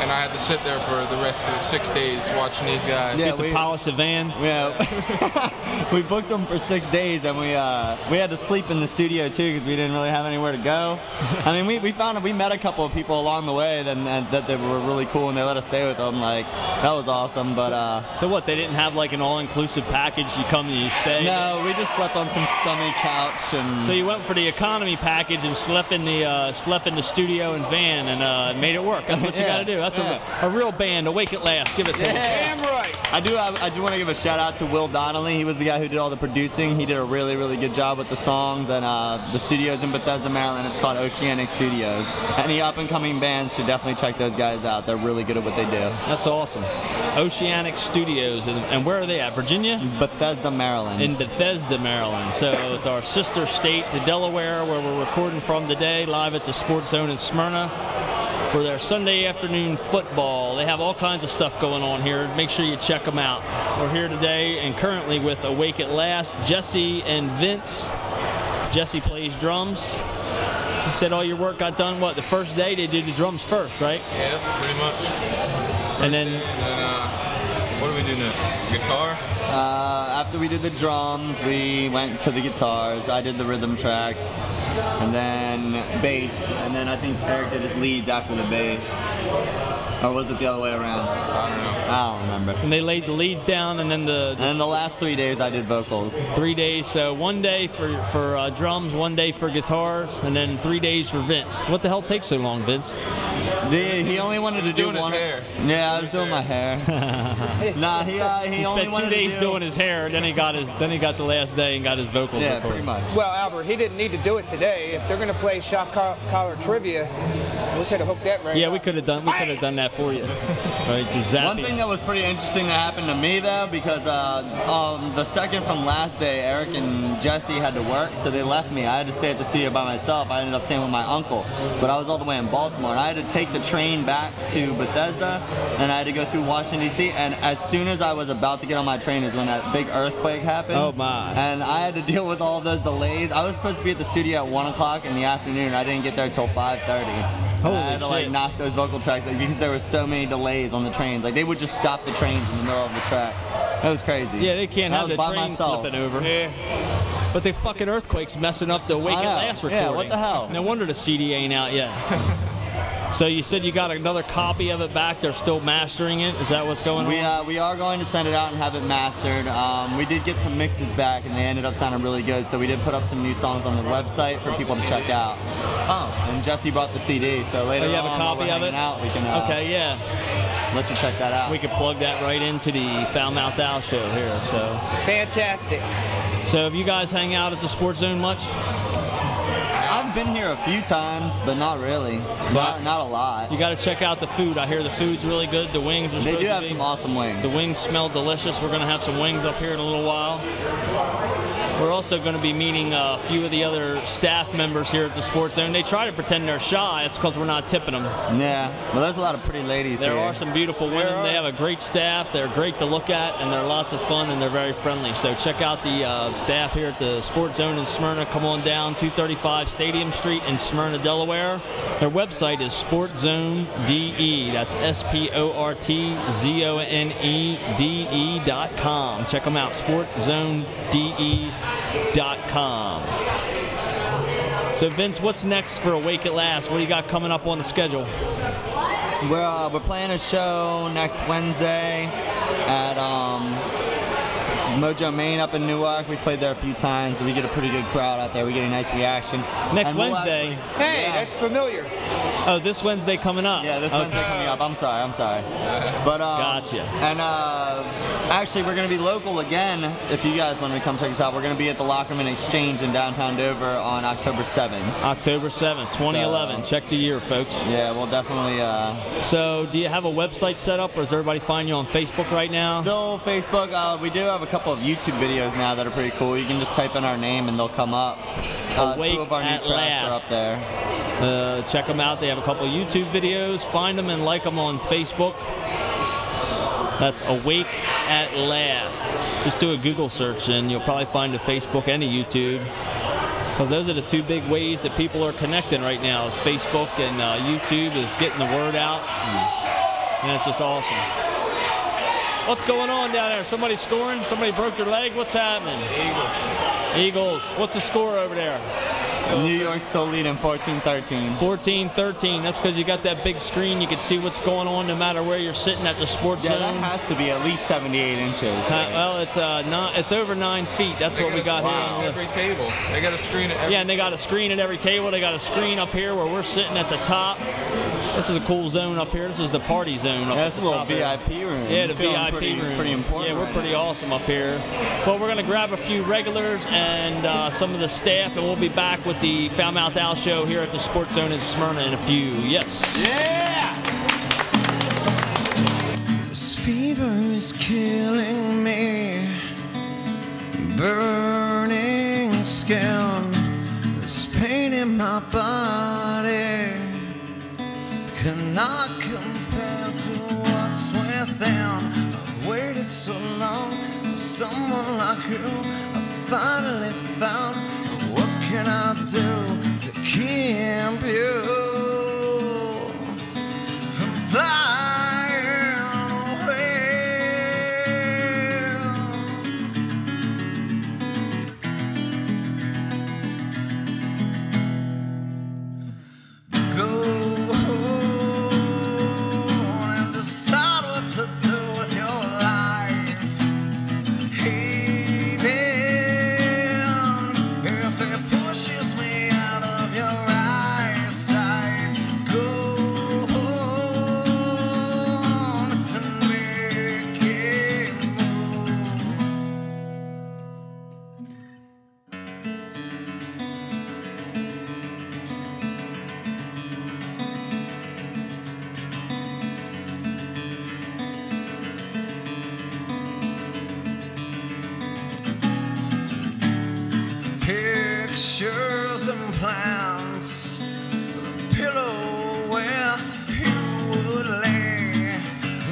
and I had to sit there for the rest of the 6 days watching these guys. Yeah, Get to polish the van. Yeah, we booked them for 6 days, and we had to sleep in the studio too because we didn't really have anywhere to go. I mean, we met a couple of people along the way that they were really cool, and they let us stay with them. Like, that was awesome. But So what? They didn't have like an all-inclusive package. You come and you stay. no, we just slept on some scummy couch, and So you went for the economy package and slept in the studio and van and made it work. That's what you Yeah, got to do. That's yeah. a real band. Awake at Last. Give it to them. Damn right. I do want to give a shout out to Will Donnelly. He was the guy who did all the producing. He did a really, really good job with the songs, and the studio's in Bethesda, Maryland. It's called Oceanic Studios. Any up-and-coming bands should definitely check those guys out. They're really good at what they do. That's awesome. Oceanic Studios. And where are they at? Virginia? Bethesda, Maryland. In Bethesda, Maryland. So it's our sister state to Delaware, where we're recording from today, live at the Sports Zone in Smyrna for their Sunday afternoon football. They have all kinds of stuff going on here. Make sure you check them out. We're here today and currently with Awake at Last, Jesse and Vince. Jesse plays drums. You said all your work got done, what, the first day? They did the drums first, right? Yeah, pretty much. And then What do we do next? Guitar? After we did the drums, we went to the guitars. I did the rhythm tracks, and then bass, and then I think Eric did his leads after the bass. Or was it the other way around? I don't know. I don't remember. and they laid the leads down, and then And then the last 3 days I did vocals. 3 days. So 1 day for drums, 1 day for guitars, and then 3 days for Vince. What the hell takes so long, Vince? He only wanted to do Doing his one. hair. Yeah, I was doing my hair. Nah, he He only spent 2 wanted days to do. doing his hair, then he got the last day and got his vocals Yeah, recorded. pretty much. Well, Albert, he didn't need to do it today. If they're going to play shot collar trivia, we could have hooked that right Yeah, up. we could have done that for you. Right, just zap One you. thing that was pretty interesting that happened to me though, because the second from last day, Eric and Jesse had to work, so they left me. I had to stay at the studio by myself. I ended up staying with my uncle, but I was all the way in Baltimore, and I had to take the train back to Bethesda, and I had to go through Washington D.C. And as soon as I was about to get on my train is when that big earthquake happened. Oh my! And I had to deal with all those delays. I was supposed to be at the studio at 1 o'clock in the afternoon. I didn't get there till 5:30. Holy I had to like shit. knock those vocal tracks because there were so many delays on the trains. Like they would just stop the trains in the middle of the track. That was crazy. Yeah, they can't And I have was the by train myself. flipping over. Yeah. But the fucking earthquake's messing up the Awake I at know. Last Yeah, recording. what the hell? No wonder the CD ain't out yet. So you said you got another copy of it back. They're still mastering it. Is that what's going on? We are going to send it out and have it mastered. We did get some mixes back, and they ended up sounding really good. So we did put up some new songs on the website for people to check out. Oh, and Jesse brought the CD, so later Oh, you have a on, copy while we're of it? hanging out, we can. Okay, yeah. let you check that out. We could plug that right into the Foul Mouth Owl show here. So Fantastic. So if you guys hang out at the Sports Zone much? I've been here a few times, but not really. Not a lot. You got to check out the food. I hear the food's really good. The wings are supposed to be. They do have some awesome wings. The wings smell delicious. We're going to have some wings up here in a little while. We're also going to be meeting a few of the other staff members here at the Sports Zone. They try to pretend they're shy. It's because we're not tipping them. Yeah, well, there's a lot of pretty ladies there here. There are some beautiful women. They have a great staff. They're great to look at, and they're lots of fun, and they're very friendly. So check out the staff here at the Sports Zone in Smyrna. Come on down 235 Stadium Street in Smyrna, Delaware. Their website is SportZoneDE. That's SportZoneDE.com. Check them out, SportZoneDE.com. So Vince, what's next for Awake at Last? What do you got coming up on the schedule? We're playing a show next Wednesday at Mojo Main up in Newark. We played there a few times. We get a pretty good crowd out there. We get a nice reaction. Next Wednesday. Hey, that's familiar. Oh, this Wednesday coming up. Yeah, this Wednesday coming up. I'm sorry. But gotcha. And actually, we're going to be local again. If you guys want to come check us out, we're going to be at the Lockerman Exchange in downtown Dover on October 7th. October 7th, 2011. Check the year, folks. Yeah, we'll definitely. So, do you have a website set up, or does everybody find you on Facebook right now? Still Facebook. We do have a couple of YouTube videos now that are pretty cool. You can just type in our name and they'll come up. Awake 2 of our new at tracks are Last. up there. Check them out. They have a couple of YouTube videos. Find them and like them on Facebook. That's Awake at Last. Just do a Google search and you'll probably find a Facebook and a YouTube. Because those are the two big ways that people are connecting right now. Is Facebook and YouTube is getting the word out. And it's just awesome. What's going on down there? Somebody scoring? Somebody broke their leg? What's happening? Eagles. What's the score over there? New York still leading 14-13. 14-13. That's because you got that big screen. You can see what's going on no matter where you're sitting at the Sports Zone. Yeah, that has to be at least 78 inches. Well, it's over 9 feet. That's what we got here. On every table. They got a screen at every and they got a screen at every table. They got a screen up here where we're sitting at the top. This is a cool zone up here. This is the party zone up That's at a the little top VIP room. Yeah, the VIP room. Pretty important. Yeah, we're pretty awesome up here. Well, we're going to grab a few regulars and some of the staff, and we'll be back with the Foul Mouth Owl show here at the Sports Zone in Smyrna in a few. Yes. Yeah! This fever is killing me. Burning skin. This pain in my body cannot compare to what's within. I've waited so long for someone like you. I finally found. What can I do to keep you from flying away? Go and decide what to do with your life. Even if it pushes me out of your eyesight, go on and make it move. Pictures and plans, the pillow where you would lay,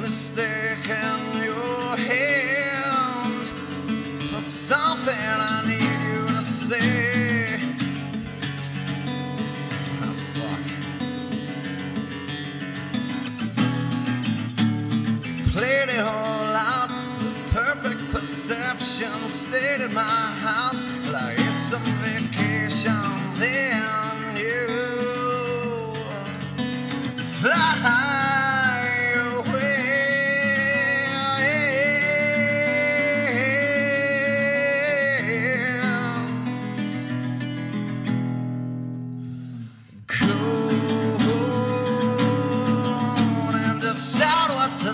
mistaking your hand for something I need you to say. Oh, fuck. Played it all out, the perfect perception stayed in my house like it's a vacation. Then you fly away. Go and decide what to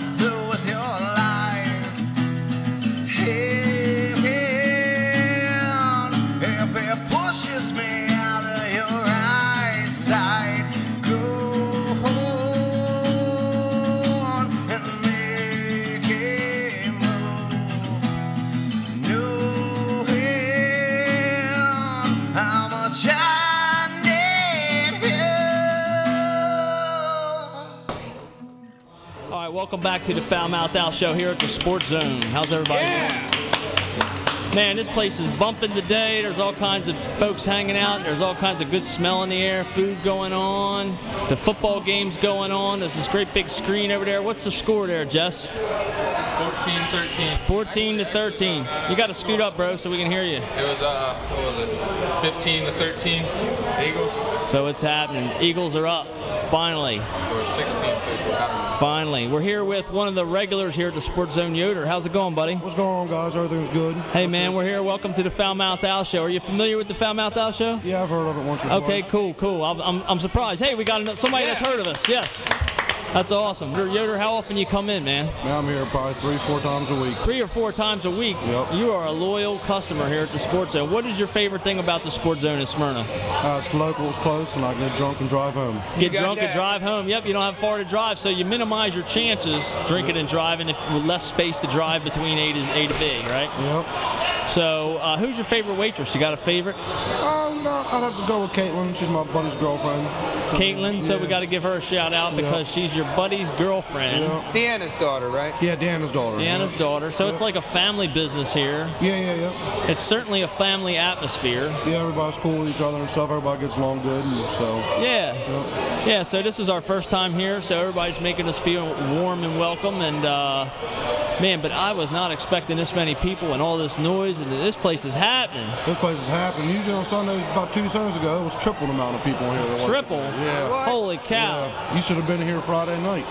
welcome back to the Foul Mouth Al Show here at the Sports Zone. How's everybody doing? Man, this place is bumping today. There's all kinds of folks hanging out. There's all kinds of good smell in the air, food going on. The football game's going on. There's this great big screen over there. What's the score there, Jess? 14-13. 14-13. You got to scoot up, bro, so we can hear you. It was, what was it, 15-13, Eagles. So it's happening. Eagles are up, finally. Or 16-13. Finally. We're here with one of the regulars here at the Sports Zone, Yoder. How's it going, buddy? What's going on, guys? Everything's good. Hey, man, we're here. Welcome to the Foul Mouth Al Show. Are you familiar with the Foul Mouth Al Show? Yeah, I've heard of it once or twice. Okay, cool. I'm surprised. Hey, we got somebody that's heard of us. Yes. That's awesome. Yoder, how often you come in, man? Man, I'm here probably 3-4 times a week. 3 or 4 times a week? Yep. You are a loyal customer here at the Sports Zone. What is your favorite thing about the Sports Zone in Smyrna? It's local, it's close, and I get drunk and drive home. Get drunk and drive home. Yep, you don't have far to drive, so you minimize your chances drinking and driving with less space to drive between A to B, right? Yep. So, who's your favorite waitress? You got a favorite? No, I'd have to go with Caitlin. She's my buddy's girlfriend. Caitlin, so we got to give her a shout out because she's your buddy's girlfriend. Yeah. Deanna's daughter, right? Yeah, Deanna's daughter. Deanna's daughter. So it's like a family business here. Yeah. It's certainly a family atmosphere. Yeah, everybody's cool with each other and stuff. Everybody gets along good, and so. Yeah, so this is our first time here, so everybody's making us feel warm and welcome. And man, but I was not expecting this many people and all this noise, and this place is happening. This place is happening. Usually on Sundays, about 2 Sundays ago, it was triple the amount of people here. Triple? Yeah. Holy cow. Yeah. You should have been here Friday night.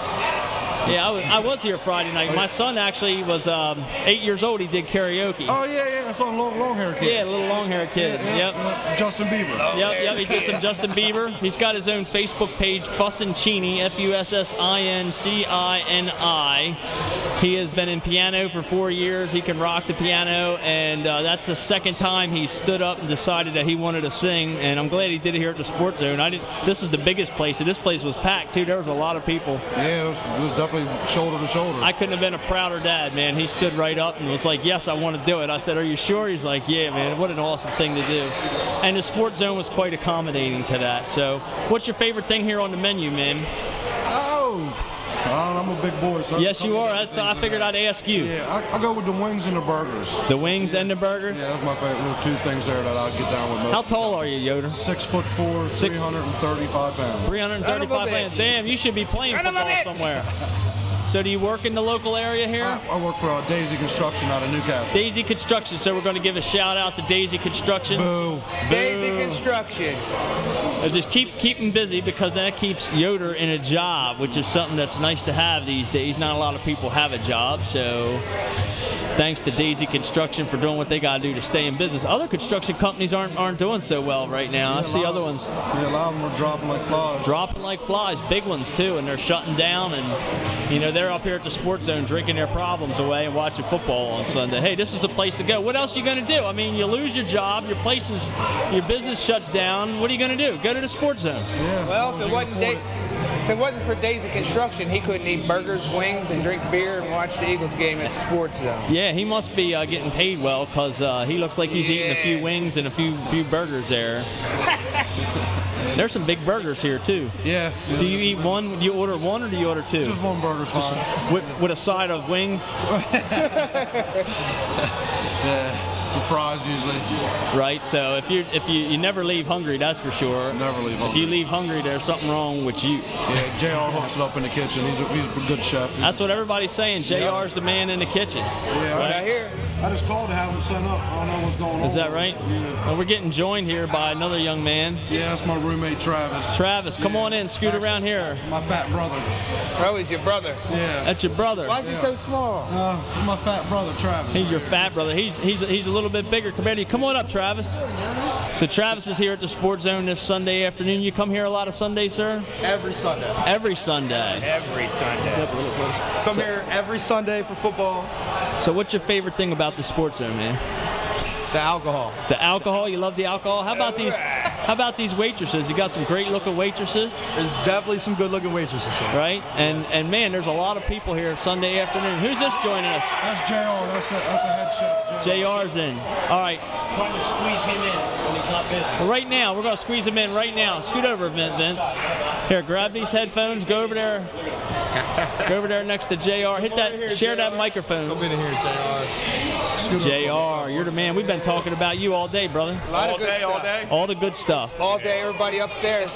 Yeah, I was here Friday night. My son actually was 8 years old. He did karaoke. Oh, yeah. I saw a long hair kid. Yeah, a little long hair kid. Yep. Justin Bieber. Yep. He did some Justin Bieber. He's got his own Facebook page, Fussincini, Fussincini. He has been in piano for 4 years. He can rock the piano, and that's the second time he stood up and decided that he wanted to sing. And I'm glad he did it here at the Sports Zone. This is the biggest place, and this place was packed too. There was a lot of people. Yeah, it was definitely shoulder to shoulder. I couldn't have been a prouder dad, man. He stood right up and was like, yes, I want to do it. I said, are you sure? He's like, yeah, man, what an awesome thing to do. And the Sports Zone was quite accommodating to that. So what's your favorite thing here on the menu, man? I'm a big boy. So yes, you are. I figured I'd ask you. Yeah, I go with the wings and the burgers. The wings and the burgers? Yeah, that's my favorite. 2 things there that I get down with most. How tall are you, Yoder? 6'4", 335 pounds. 335 pounds. Damn, you should be playing football somewhere. So do you work in the local area here? I work for Daisy Construction out of Newcastle. Daisy Construction. So we're going to give a shout out to Daisy Construction. Boo. Daisy Construction. Just keep them busy because that keeps Yoder in a job, which is something that's nice to have these days. Not a lot of people have a job, so thanks to Daisy Construction for doing what they got to do to stay in business. Other construction companies aren't doing so well right now. I see other ones. Yeah, a lot of them are dropping like flies. Dropping like flies, big ones too, and they're shutting down. And you know they're up here at the Sports Zone drinking their problems away and watching football on Sunday. Hey, this is a place to go. What else are you going to do? I mean, you lose your job, your business shuts down. What are you going to do? Go to the Sports Zone. Yeah. Well, if it wasn't for Daisy Construction, he couldn't eat burgers, wings, and drink beer and watch the Eagles game at the Sports Zone. Yeah, he must be getting paid well because he looks like he's eating a few wings and a few burgers there. There's some big burgers here too. Yeah. Do you eat one? Do you order one or do you order 2? Just one burger's fine. With a side of wings? Yeah, some fries usually. Right. So if you never leave hungry, that's for sure. Never leave hungry. If you leave hungry, there's something wrong with you. Yeah, JR hooks it up in the kitchen. He's a good chef. That's what everybody's saying. JR's the man in the kitchen. Yeah, right? I just called to have him sent up. I don't know what's going on. Is that right? Yeah. Well, we're getting joined here by another young man. Yeah, that's my roommate Travis. Travis, come on in, scoot around here. My fat brother. Oh, he's your brother. Yeah. That's your brother. Why is he so small? My fat brother Travis. He's your fat brother. He's a little bit bigger compared to you. Come on up, Travis. So Travis is here at the Sports Zone this Sunday afternoon. You come here a lot of Sundays, sir? Every Sunday. Every Sunday. Every Sunday. Come here every Sunday for football. So what's your favorite thing about the Sports Zone, man? The alcohol. The alcohol? You love the alcohol? How about these waitresses? You got some great looking waitresses? There's definitely some good looking waitresses here. Right? And man, there's a lot of people here Sunday afternoon. Who's this joining us? That's JR. That's a head chef. JR's in. All right. Trying to squeeze him in when he's not busy. Well, right now, we're going to squeeze him in right now. Scoot over, Vince. Here, grab these headphones. Go over there. Go over there next to JR. Hit that, share that microphone. Come in here, JR. JR, you're the man. We've been talking about you all day, brother. All day. All the good stuff. All day, everybody upstairs.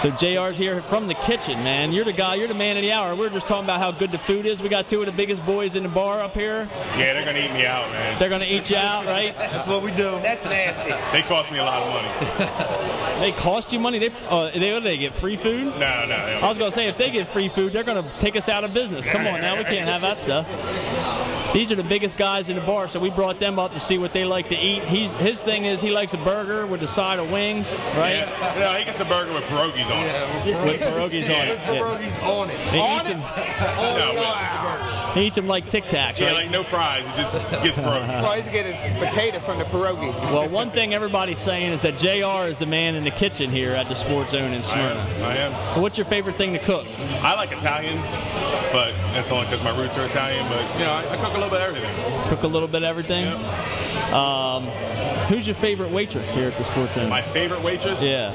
So JR's here from the kitchen, man. You're the guy. You're the man of the hour. We're just talking about how good the food is. We got two of the biggest boys in the bar up here. Yeah, they're gonna eat me out, man. They're gonna eat you out, right? That's what we do. That's nasty. They cost me a lot of money. They cost you money. They get free food? No. I was gonna say if they get free food, they're gonna take us out of business. Come on now, we can't have that stuff. These are the biggest guys in the bar, so we brought them up to see what they like to eat. His thing is he likes a burger with a side of wings, right? Yeah, no, he gets a burger with pierogies on it. With pierogies on it. Pierogies on it. He eats them like Tic Tacs, Yeah, right? like no fries. It just gets pierogies. Well, he's getting his potato from the pierogi. Well, one thing everybody's saying is that JR is the man in the kitchen here at the Sports Zone in Smyrna. I am. What's your favorite thing to cook? I like Italian, but that's only because my roots are Italian. But you know, I cook a little bit of everything. Cook a little bit of everything? Yep. Who's your favorite waitress here at the Sports Zone? My favorite waitress? Yeah.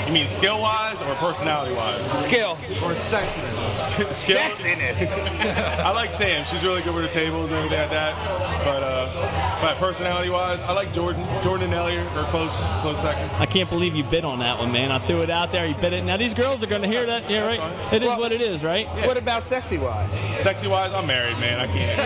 You mean skill-wise or personality-wise? Skill. Or sexiness. Skill? Sexiness. I like Sam. She's really good with her tables and everything like that. But personality-wise, I like Jordan. Jordan and Elliot are close second. I can't believe you bit on that one, man. I threw it out there. You bit it. Now these girls are going to hear that. Yeah, right? It is what it is, right? Yeah. What about sexy-wise? Sexy-wise, I'm married, man. I can't.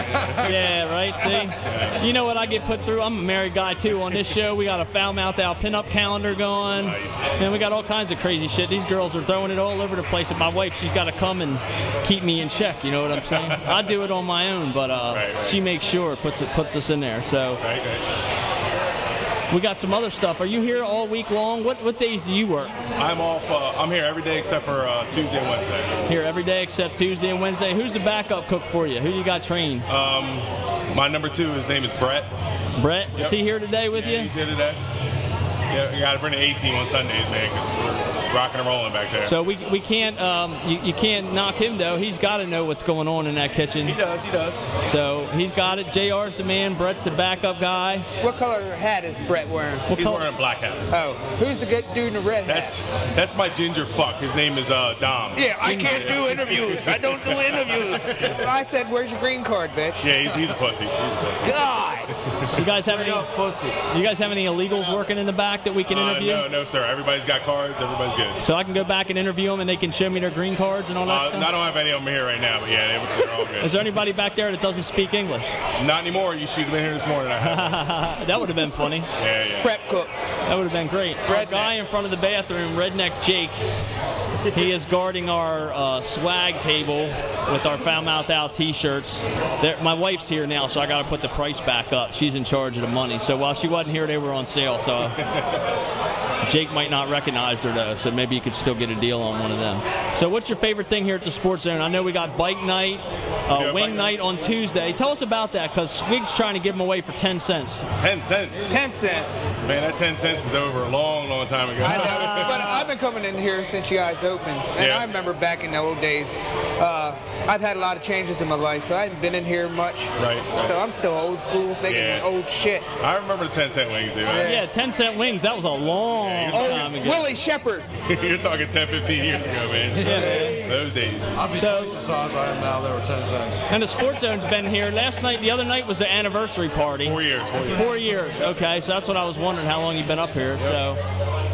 Yeah, right? See? Yeah. You know what I get put through? I'm a married guy, too. On this show, we got a Foul Mouth Out pinup calendar going. Nice. And we got all kinds of crazy shit. These girls are throwing it all over the place. And my wife, she's got to come and keep me in check. You know what I'm saying? I do it on my own, but she makes sure, puts us in there. So we got some other stuff. Are you here all week long? What days do you work? I'm off. I'm here every day except for Tuesday and Wednesday. Here every day except Tuesday and Wednesday. Who's the backup cook for you? Who you got trained? My number 2, his name is Brett. Brett? Yep. Is he here today with you? He's here today. Yeah, you got to bring the A-team on Sundays, man, because we're rocking and rolling back there. So we can't you can't knock him though. He's got to know what's going on in that kitchen. He does. So he's got it. JR's the man. Brett's the backup guy. What color hat is Brett wearing? He's wearing a black hat. Oh, who's the good dude in the red hat? That's my ginger fuck. His name is Dom. Yeah, I can't do interviews. I don't do interviews. I said, "Where's your green card, bitch?" Yeah, he's a pussy. God. You guys have any? You guys have any illegals working in the back that we can interview? No, sir. Everybody's got cards. Everybody's good. So I can go back and interview them, and they can show me their green cards and all that stuff? I don't have any of them here right now, but yeah, they're all good. Is there anybody back there that doesn't speak English? Not anymore. You should have been here this morning. That would have been funny. Yeah. Prep cooks. That would have been great. Our guy in front of the bathroom, Redneck Jake, he is guarding our swag table with our Foul Mouth Out t-shirts. My wife's here now, so I got to put the price back up. She's in charge of the money. So while she wasn't here, they were on sale. So Jake might not recognize her, though, so maybe you could still get a deal on one of them. So what's your favorite thing here at the Sports Zone? I know we got bike night, wing night on Tuesday. Tell us about that, because Swig's trying to give them away for 10 cents. 10 cents? 10 cents. Man, that 10 cents is over a long, long time ago. I know, but I've been coming in here since you guys opened, and I remember back in the old days, I've had a lot of changes in my life, so I haven't been in here much. Right. So I'm still old school, thinking old shit. I remember the 10-cent wings, dude. Yeah, 10-cent wings. That was a long time ago. Willie Shepard. You're talking 10, 15 years ago, man. Yeah, man. Those days. I'd be twice the size I am now. They were 10 cents. And the Sports Zone's been here. The other night was the anniversary party. 4 years. 4 years. Okay, so that's what I was wondering, how long you've been up here. Yep. So,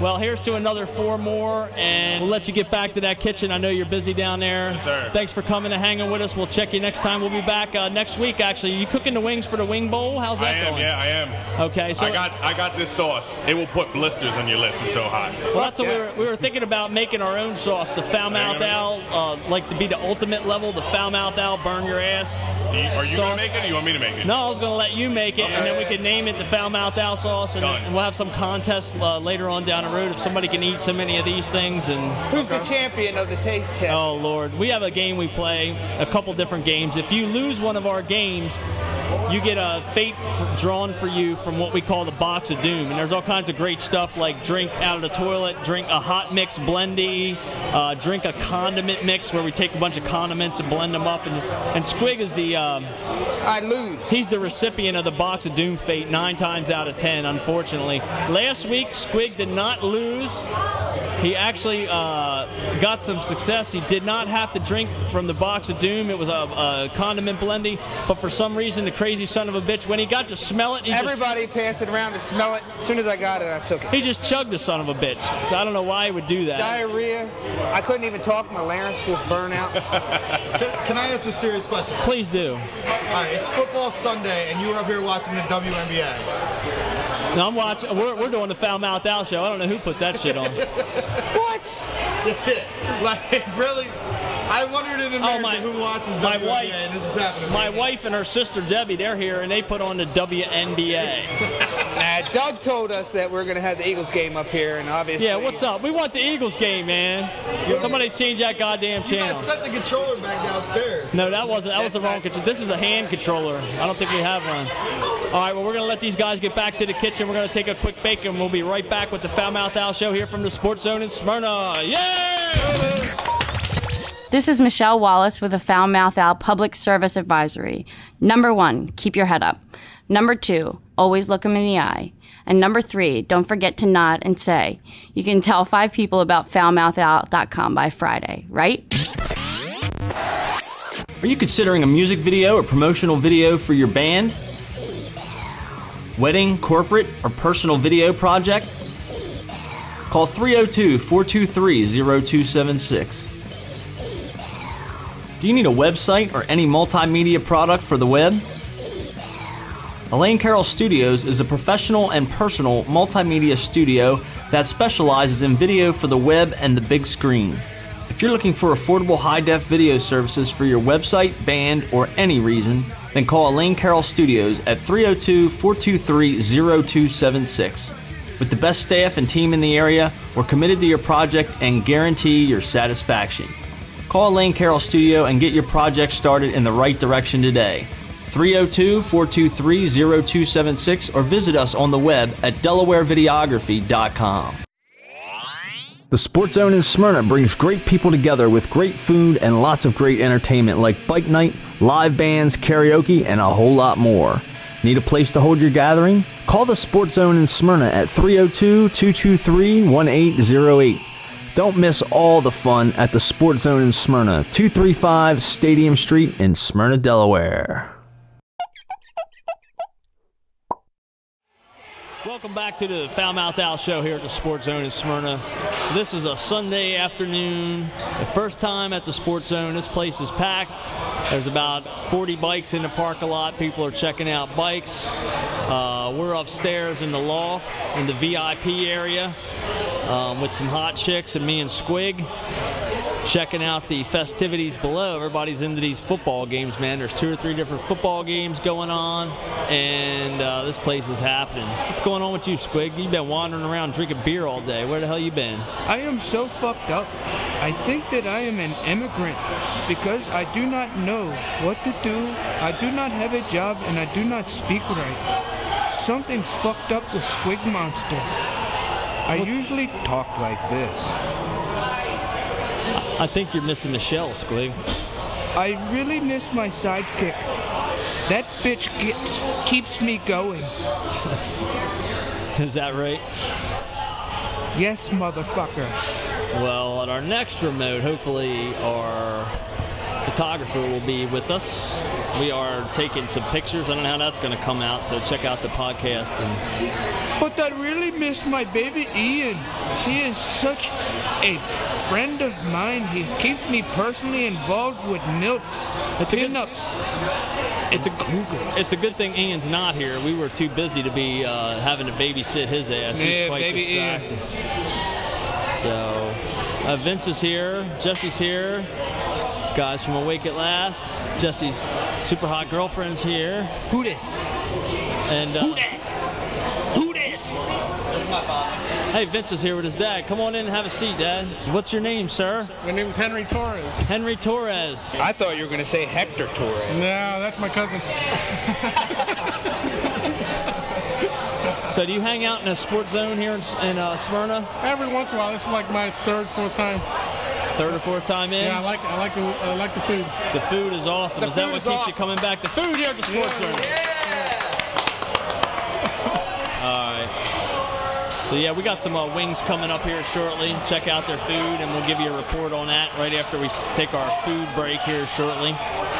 well, here's to another 4 more, and we'll let you get back to that kitchen. I know you're busy down there. Yes, sir. Thanks for coming and hanging with us. We'll check you next time. We'll be back next week, actually. You cooking the wings for the wing bowl? How's that going? Yeah, I am. Okay, so I got this sauce. It will put blisters on your lips. It's so hot. Well, that's what we were thinking about, making our own sauce. The Foul Mouth Al, like to be the ultimate level. The Foul Mouth Al, burn your ass. Are you going to make it, or you want me to make it? No, I was going to let you make it, and then we could name it the Foul Mouth Al sauce, and we'll have some contest later on down the road if somebody can eat so many of these things. And who's the champion of the taste test? Oh Lord, we have a game we play, a couple different games. If you lose one of our games, you get a fate drawn for you from what we call the Box of Doom. And there's all kinds of great stuff like drink out of the toilet, drink a hot mix blendy, drink a condiment mix where we take a bunch of condiments and blend them up. And Squig is the... I lose. He's the recipient of the Box of Doom fate 9 times out of 10, unfortunately. Last week, Squig did not lose. He actually got some success. He did not have to drink from the box of doom. It was a condiment blendy, but for some reason, the crazy son of a bitch, when he got to smell it, everybody passed it around to smell it. As soon as I got it, I took it. He just chugged the son of a bitch. So I don't know why he would do that. Diarrhea. I couldn't even talk. My larynx was burnt out. Can I ask a serious question? Please do. All right, it's football Sunday, and you were up here watching the WNBA. No, I'm watching. We're doing the Foul Mouth Al show. I don't know who put that shit on. What? Like, really? I wondered in America who watches WNBA, and this is happening. My wife and her sister Debbie, they're here, and they put on the WNBA. Doug told us that we're going to have the Eagles game up here, and obviously... Yeah, what's up? We want the Eagles game, man. Somebody's changed that goddamn channel. You guys set the controller back downstairs. No, that wasn't. That was the wrong controller. This is a hand controller. I don't think we have one. All right, well, we're going to let these guys get back to the kitchen. We're going to take a quick break, and we'll be right back with the Foul Mouth Al show here from the Sports Zone in Smyrna. Yeah! This is Michelle Wallace with a Foul Mouth Al public service advisory. Number 1, keep your head up. Number 2, always look them in the eye. And number 3, don't forget to nod and say. You can tell 5 people about foulmouthout.com by Friday, right? Are you considering a music video or promotional video for your band? Wedding, corporate, or personal video project? Call 302-423-0276. Do you need a website or any multimedia product for the web? Elaine Carroll Studios is a professional and personal multimedia studio that specializes in video for the web and the big screen. If you're looking for affordable high-def video services for your website, band, or any reason, then call Elaine Carroll Studios at 302-423-0276. With the best staff and team in the area, we're committed to your project and guarantee your satisfaction. Call Elaine Carroll Studio and get your project started in the right direction today. 302-423-0276 or visit us on the web at DelawareVideography.com. The Sports Zone in Smyrna brings great people together with great food and lots of great entertainment like bike night, live bands, karaoke, and a whole lot more. Need a place to hold your gathering? Call the Sports Zone in Smyrna at 302-223-1808. Don't miss all the fun at the Sports Zone in Smyrna, 235 Stadium Street in Smyrna, Delaware. Welcome back to the Foul Mouth Al show here at the Sports Zone in Smyrna. This is a Sunday afternoon, the first time at the Sports Zone. This place is packed. There's about 40 bikes in the parking lot. People are checking out bikes. We're upstairs in the loft in the VIP area with some hot chicks and me and Squig checking out the festivities below. Everybody's into these football games, man. There's 2 or 3 different football games going on, and this place is happening. What's going on with you, Squig? You've been wandering around drinking beer all day. Where the hell you been? I am so fucked up. I think that I am an immigrant because I do not know what to do. I do not have a job, and I do not speak right. Something's fucked up with Squig Monster. I usually talk like this. I think you're missing Michelle, Squig. I really miss my sidekick. That bitch keeps me going. Is that right? Yes, motherfucker. Well, at our next remote, hopefully our photographer will be with us. We are taking some pictures. I don't know how that's going to come out, so check out the podcast. But I really miss my baby Ian. He is such a friend of mine. He keeps me personally involved with MILFs, pin-ups. It's a good thing Ian's not here. We were too busy to be having to babysit his ass. He's quite distracted. Ian. So, Vince is here. Jesse's here. Guys from Awake at Last. Jesse's super hot girlfriend's here. Who this? And who that? Who this? That's my father. Hey, Vince is here with his dad. Come on in and have a seat, Dad. What's your name, sir? My name is Henry Torres. Henry Torres. I thought you were going to say Hector Torres. No, that's my cousin. So do you hang out in a sports zone here in Smyrna? Every once in a while. This is like my 3rd, 4th time. 3rd or 4th time in? Yeah, I like the food. The food is awesome. Is that what keeps you coming back? The food here at the sports zone. Yeah. All right. So yeah, we got some wings coming up here shortly. Check out their food, and we'll give you a report on that right after we take our food break here shortly.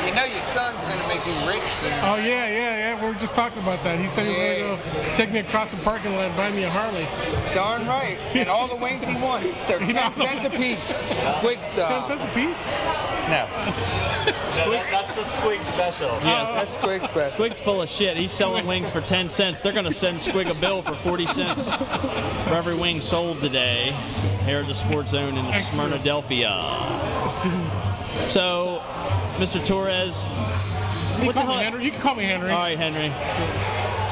You know your son's gonna make you rich soon. Oh yeah. We were just talking about that. He said he was gonna go take me across the parking lot and buy me a Harley. Darn right. And all the wings he wants, they're 10 cents a piece. Squig style. 10 cents a piece? No. That's the Squig special. Yes, that's Squig special. Squig's full of shit. He's selling wings for 10 cents. They're gonna send Squig a bill for 40 cents for every wing sold today here at the Sports Zone in Smyrna-Delphia. So, Mr. Torres, You can call me Henry. All right, Henry.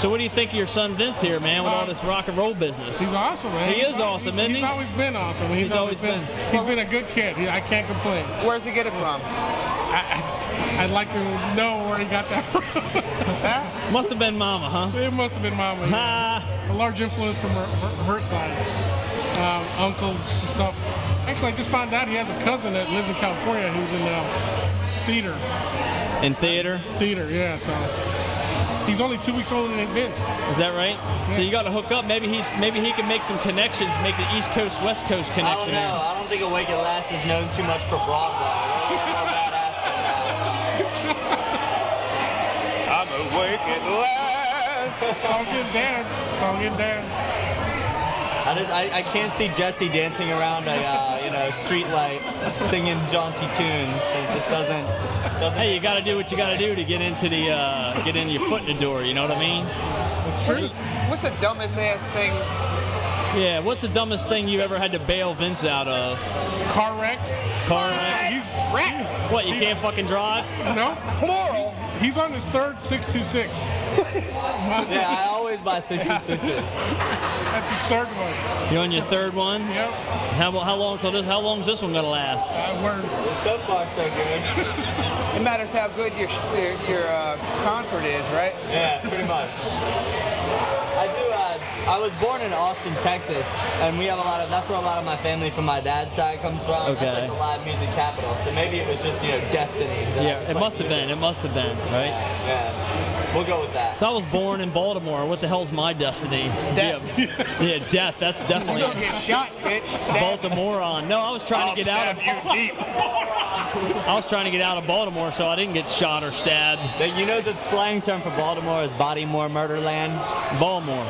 So what do you think of your son Vince here, man, with all this rock and roll business? He's awesome, man. He is awesome, isn't he? He's always been awesome. He's always been. He's been a good kid. I can't complain. Where's he get it from? I'd like to know where he got that from. Must have been Mama, huh? It must have been Mama. Yeah. A large influence from her side. Uncles and stuff. Actually, I just found out he has a cousin that lives in California who's in theater. In theater? Theater, yeah. So he's only 2 weeks older than Vince. Is that right? Yeah. So you got to hook up. Maybe he can make some connections, make the East Coast West Coast connection. I don't know. I don't think Awake at Last is known too much for Broadway. I'm awake at last. Song and dance. Song and dance. I can't see Jesse dancing around a street light singing jaunty tunes. It just doesn't. Hey, you got to do what you got to do to get into the get in your foot in the door. You know what I mean? What's the dumbest ass thing? Yeah, what's the dumbest thing you ever had to bail Vince out of? Car wrecks. Car wrecks. He's wrecked. What? You can't fucking drive? No. Plural. He's on his third 626. Yeah, I always buy 626. That's his third one. You're on your third one? Yep. How long till this? How long is this one gonna last? So far, so good. It matters how good your concert is, right? Yeah, pretty much. I was born in Austin, Texas, and we have that's where a lot of my family from my dad's side comes from. Okay. That's like the live music capital. So maybe it was just destiny. Yeah, it must have been. It must have been, right? Yeah. We'll go with that. So I was born in Baltimore. What the hell's my destiny? Death. Yeah, death. That's definitely. You're gonna get shot, bitch. Baltimorean. No, I was trying to get out of. You deep. I was trying to get out of Baltimore, so I didn't get shot or stabbed. You know the slang term for Baltimore is Bodymore Murderland? Balmer.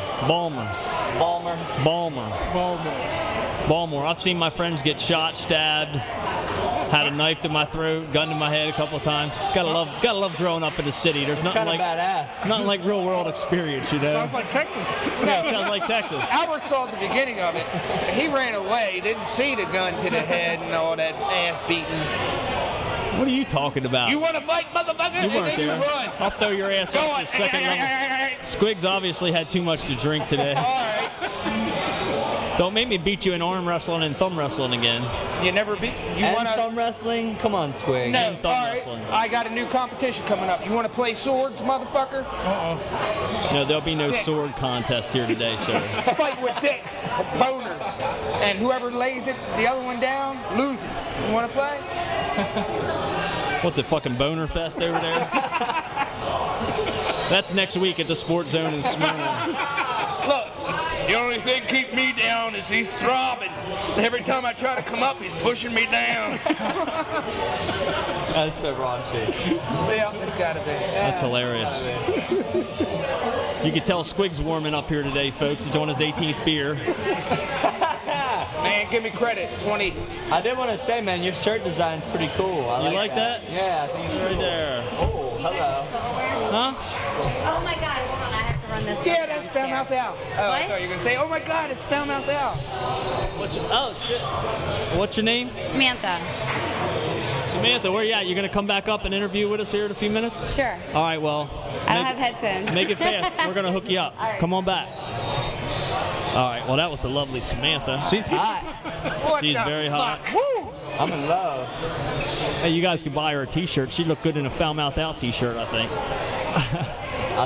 I've seen my friends get shot, stabbed, had a knife to my throat, gun to my head a couple of times. Gotta love growing up in the city. There's nothing like badass. Nothing like real world experience, you know. Sounds like Texas. Yeah, it sounds like Texas. Albert saw the beginning of it. He ran away. He didn't see the gun to the head and all that ass beating. What are you talking about? You want to fight, motherfucker? You weren't and then there. You run. I'll throw your ass Go off on. the second level. Squigs obviously had too much to drink today. All right. Don't make me beat you in arm wrestling and thumb wrestling again. You never beat. You want thumb wrestling? Come on, Squig. No. And thumb All right. wrestling. I got a new competition coming up. You want to play swords, motherfucker? No, there'll be no sword contest here today, sir. Fight with dicks, boners, and whoever lays it, the other one down, loses. You want to play? What's it, fucking boner fest over there? That's next week at the Sports Zone in Smyrna. Look, the only thing keep me down is he's throbbing. Every time I try to come up, he's pushing me down. That's so raunchy. Yeah, it's gotta be. That's hilarious. You can tell Squig's warming up here today, folks. He's on his 18th beer. Man, give me credit. 20. I did want to say, man, your shirt design's pretty cool. You like that? Yeah, I think it's right there. Oh, hello. Huh? Oh my God, hold on, I have to run this. Yeah, that's Foul Mouth Al. Oh, I thought you were gonna say, oh my God, it's Foul Mouth Al. What's your name? Samantha. Samantha, where you at? You gonna come back up and interview with us here in a few minutes? Sure. All right, well. I don't have headphones. Make it fast. We're gonna hook you up. All right. Come on back. All right, well, that was the lovely Samantha. She's hot. She's very hot. Woo! I'm in love. Hey, you guys could buy her a t-shirt. She'd look good in a Foul Mouth Out t-shirt, I think.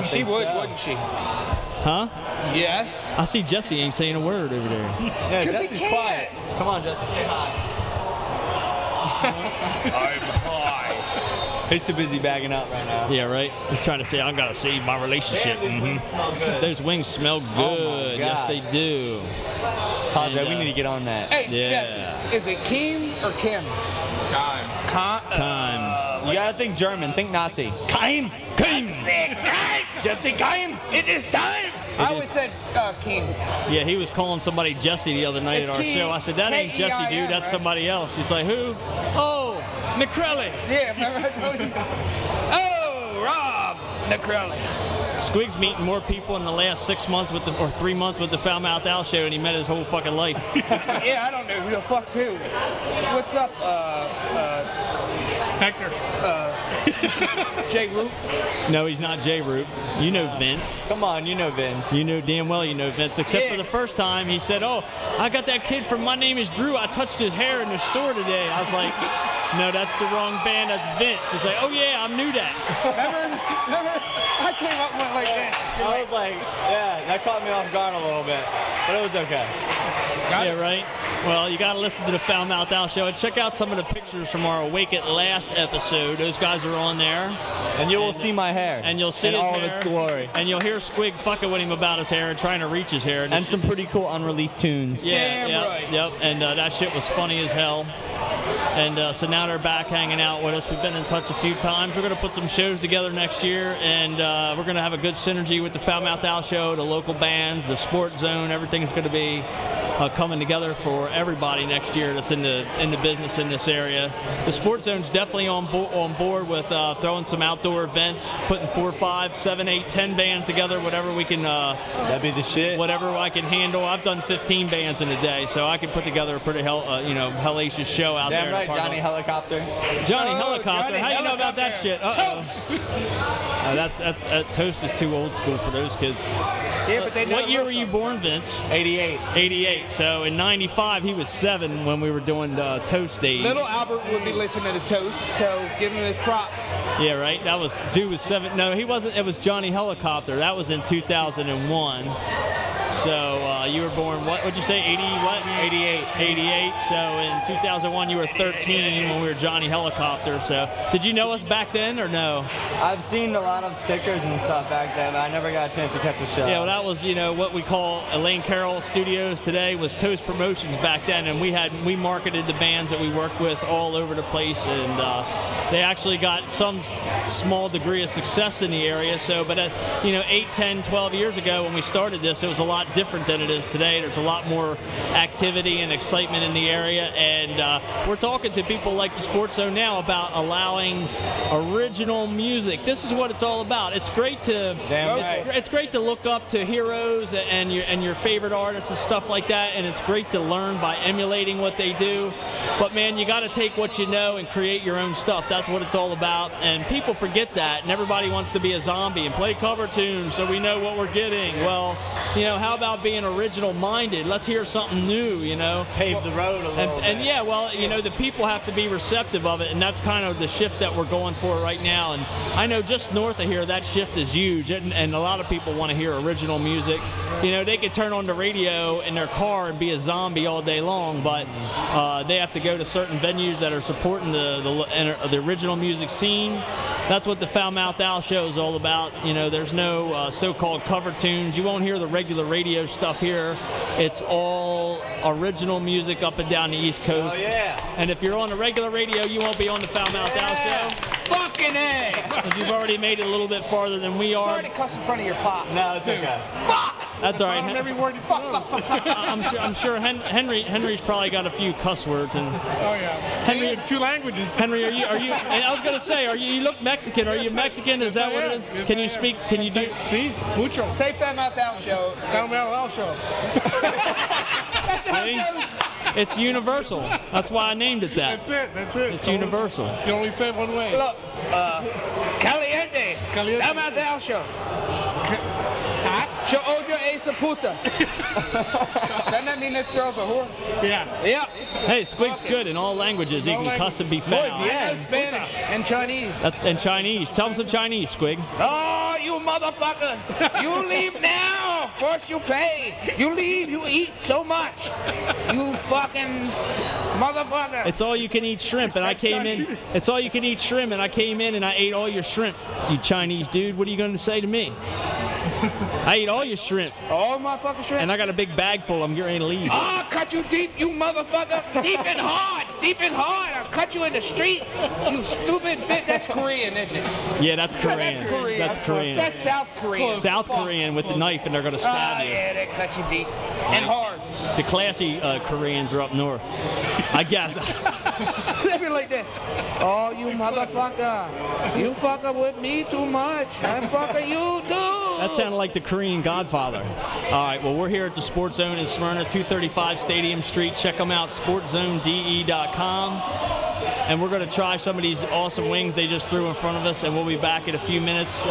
She would, wouldn't she? Huh? Yes. I see Jesse ain't saying a word over there. Yeah, Jesse's quiet. Come on, Jesse, say hi. I'm high. He's too busy bagging up right now. Yeah, right. He's trying to say, I gotta save my relationship. Those wings smell good. Oh Yes, they do. Padre, we need to get on that. Hey, Yeah. Jesse, is it Keem or Kim? Keim. You gotta think German. Think Nazi. Keim. Jesse Keim. It is time. I always said Keem. Yeah, he was calling somebody Jesse the other night It's at our Keem. show. I said, that ain't Jesse, dude. K-E-I-M, That's right? somebody else. He's like, who? Oh, Necrelli. Yeah, remember I told you? Oh, Rob Necrelli. Squig's meeting more people in the last 6 months or 3 months with the Foul Mouth Al show than he met his whole fucking life. Yeah, I don't know who the fuck's who. What's up, Hector? Jay Root? No, he's not J Root. You know Vince. Come on, you know Vince. You know damn well you know Vince, except for the first time he said, oh, I got that kid from My Name is Drew. I touched his hair in the store today. I was like, no, that's the wrong band. That's Vince. He's like, oh, yeah, I knew that. Remember? I came up with like that. I was like, yeah, that caught me off guard a little bit, but it was okay. Yeah, right? Well, you got to listen to the Foul Mouth Al show and check out some of the pictures from our Awake at Last episode. Those guys are on there. And you will see my hair. And you'll see in his all hair, of its glory. And you'll hear Squig fucking with him about his hair and trying to reach his hair. And some pretty cool unreleased tunes. Yeah, yep. And that shit was funny as hell. And so now they're back hanging out with us. We've been in touch a few times. We're going to put some shows together next year, and we're going to have a good synergy with the Foul Mouth Al show, the local bands, the Sports Zone. Everything's going to be coming together for everybody next year that's in the business in this area. The Sports Zone's definitely on board with throwing some outdoor events, putting 4, 5, 7, 8, 10 bands together, whatever we can. That'd be the shit. Whatever I can handle. I've done 15 bands in a day, so I can put together a pretty hellacious show out there. Damn right, Johnny Helicopter. Johnny Helicopter. Johnny How you know about that shit? That's Toast is too old school for those kids. Yeah, but they What year were you born, Vince? 88. 88. So in '95, he was 7 when we were doing Toast days. Little Albert would be listening to Toast, so give him his props. Yeah, right. That was dude was 7. No, he wasn't. It was Johnny Helicopter. That was in 2001. So you were born, what would you say, 80 what? 88. 88. So in 2001 you were 13 when we were Johnny Helicopter. So did you know us back then or no? I've seen a lot of stickers and stuff back then, but I never got a chance to catch a show. Yeah, well that was, what we call Elaine Carroll Studios today was Toast Promotions back then, and we marketed the bands that we worked with all over the place, and they actually got some small degree of success in the area. So, but 8, 10, 12 years ago when we started this, it was a lot different than it is today. There's a lot more activity and excitement in the area, and we're talking to people like the Sports Zone now about allowing original music. This is what it's all about. It's great to it's great to look up to heroes and your favorite artists and stuff like that, and it's great to learn by emulating what they do. But man, you got to take what you know and create your own stuff. That's what it's all about, and people forget that, and everybody wants to be a zombie and play cover tunes so we know what we're getting. Well, how about being original minded? Let's hear something new, Pave the road a little bit. And yeah, well, the people have to be receptive of it, and that's kind of the shift that we're going for right now. And I know just north of here, that shift is huge, and a lot of people want to hear original music. They could turn on the radio in their car and be a zombie all day long, but they have to go to certain venues that are supporting the original music scene. That's what the Foul Mouth Al show is all about. There's no so-called cover tunes. You won't hear the regular radio stuff here. It's all original music up and down the East Coast. Oh, yeah. And if you're on the regular radio, you won't be on the Foul Mouth Al show. Fucking A! Because you've already made it a little bit farther than we are. Sorry to cuss in front of your pop. No, it's okay. Fuck! That's all right. Every word you pronounce. I'm sure Henry's probably got a few cuss words. And oh yeah. Henry, 2 languages. Henry, are you? And I was gonna say, you look Mexican? Are you Mexican? Is that what it is? Yes, Can you speak? Can you do? See, mucho. Say Foul Mouth Al show. Foul Mouth Al show. See? It's universal. That's why I named it that. That's it. It's universal. You can only say it one way. Look, Caliente. Foul Mouth Al show. Hot? Yo odio esa puta. Doesn't that mean this girl's a whore? Yeah. Yeah. Hey, Squig's good in all languages. He can cuss and be foul. I know Spanish and Chinese. And Chinese. Tell him some Chinese, Squig. Oh, you motherfuckers. You leave now. First you pay. You leave, you eat so much. You fucking motherfucker. It's all you can eat shrimp, and I came in. It's all you can eat shrimp, and I came in and I ate all your shrimp. You Chinese dude, what are you going to say to me? I ate all your shrimp. All my fucking shrimp. And I got a big bag full. I'm getting ready to leave. I'll cut you deep, you motherfucker. Deep and hard. Deep and hard. I'll cut you in the street. You stupid bitch. That's Korean, isn't it? Yeah, that's Korean. That's Korean. That's Korean. That's South Korean. South Korean with the knife, and they're going to stab you. Yeah, they cut you deep and hard. The classy Koreans are up north, I guess. Let me like this. Oh, you motherfucker. You fucking with me too much. I'm fucking you too. That sounded like the Korean Godfather. All right, well, we're here at the Sports Zone in Smyrna, 235 Stadium Street. Check them out, sportzonede.com. And we're going to try some of these awesome wings they just threw in front of us, and we'll be back in a few minutes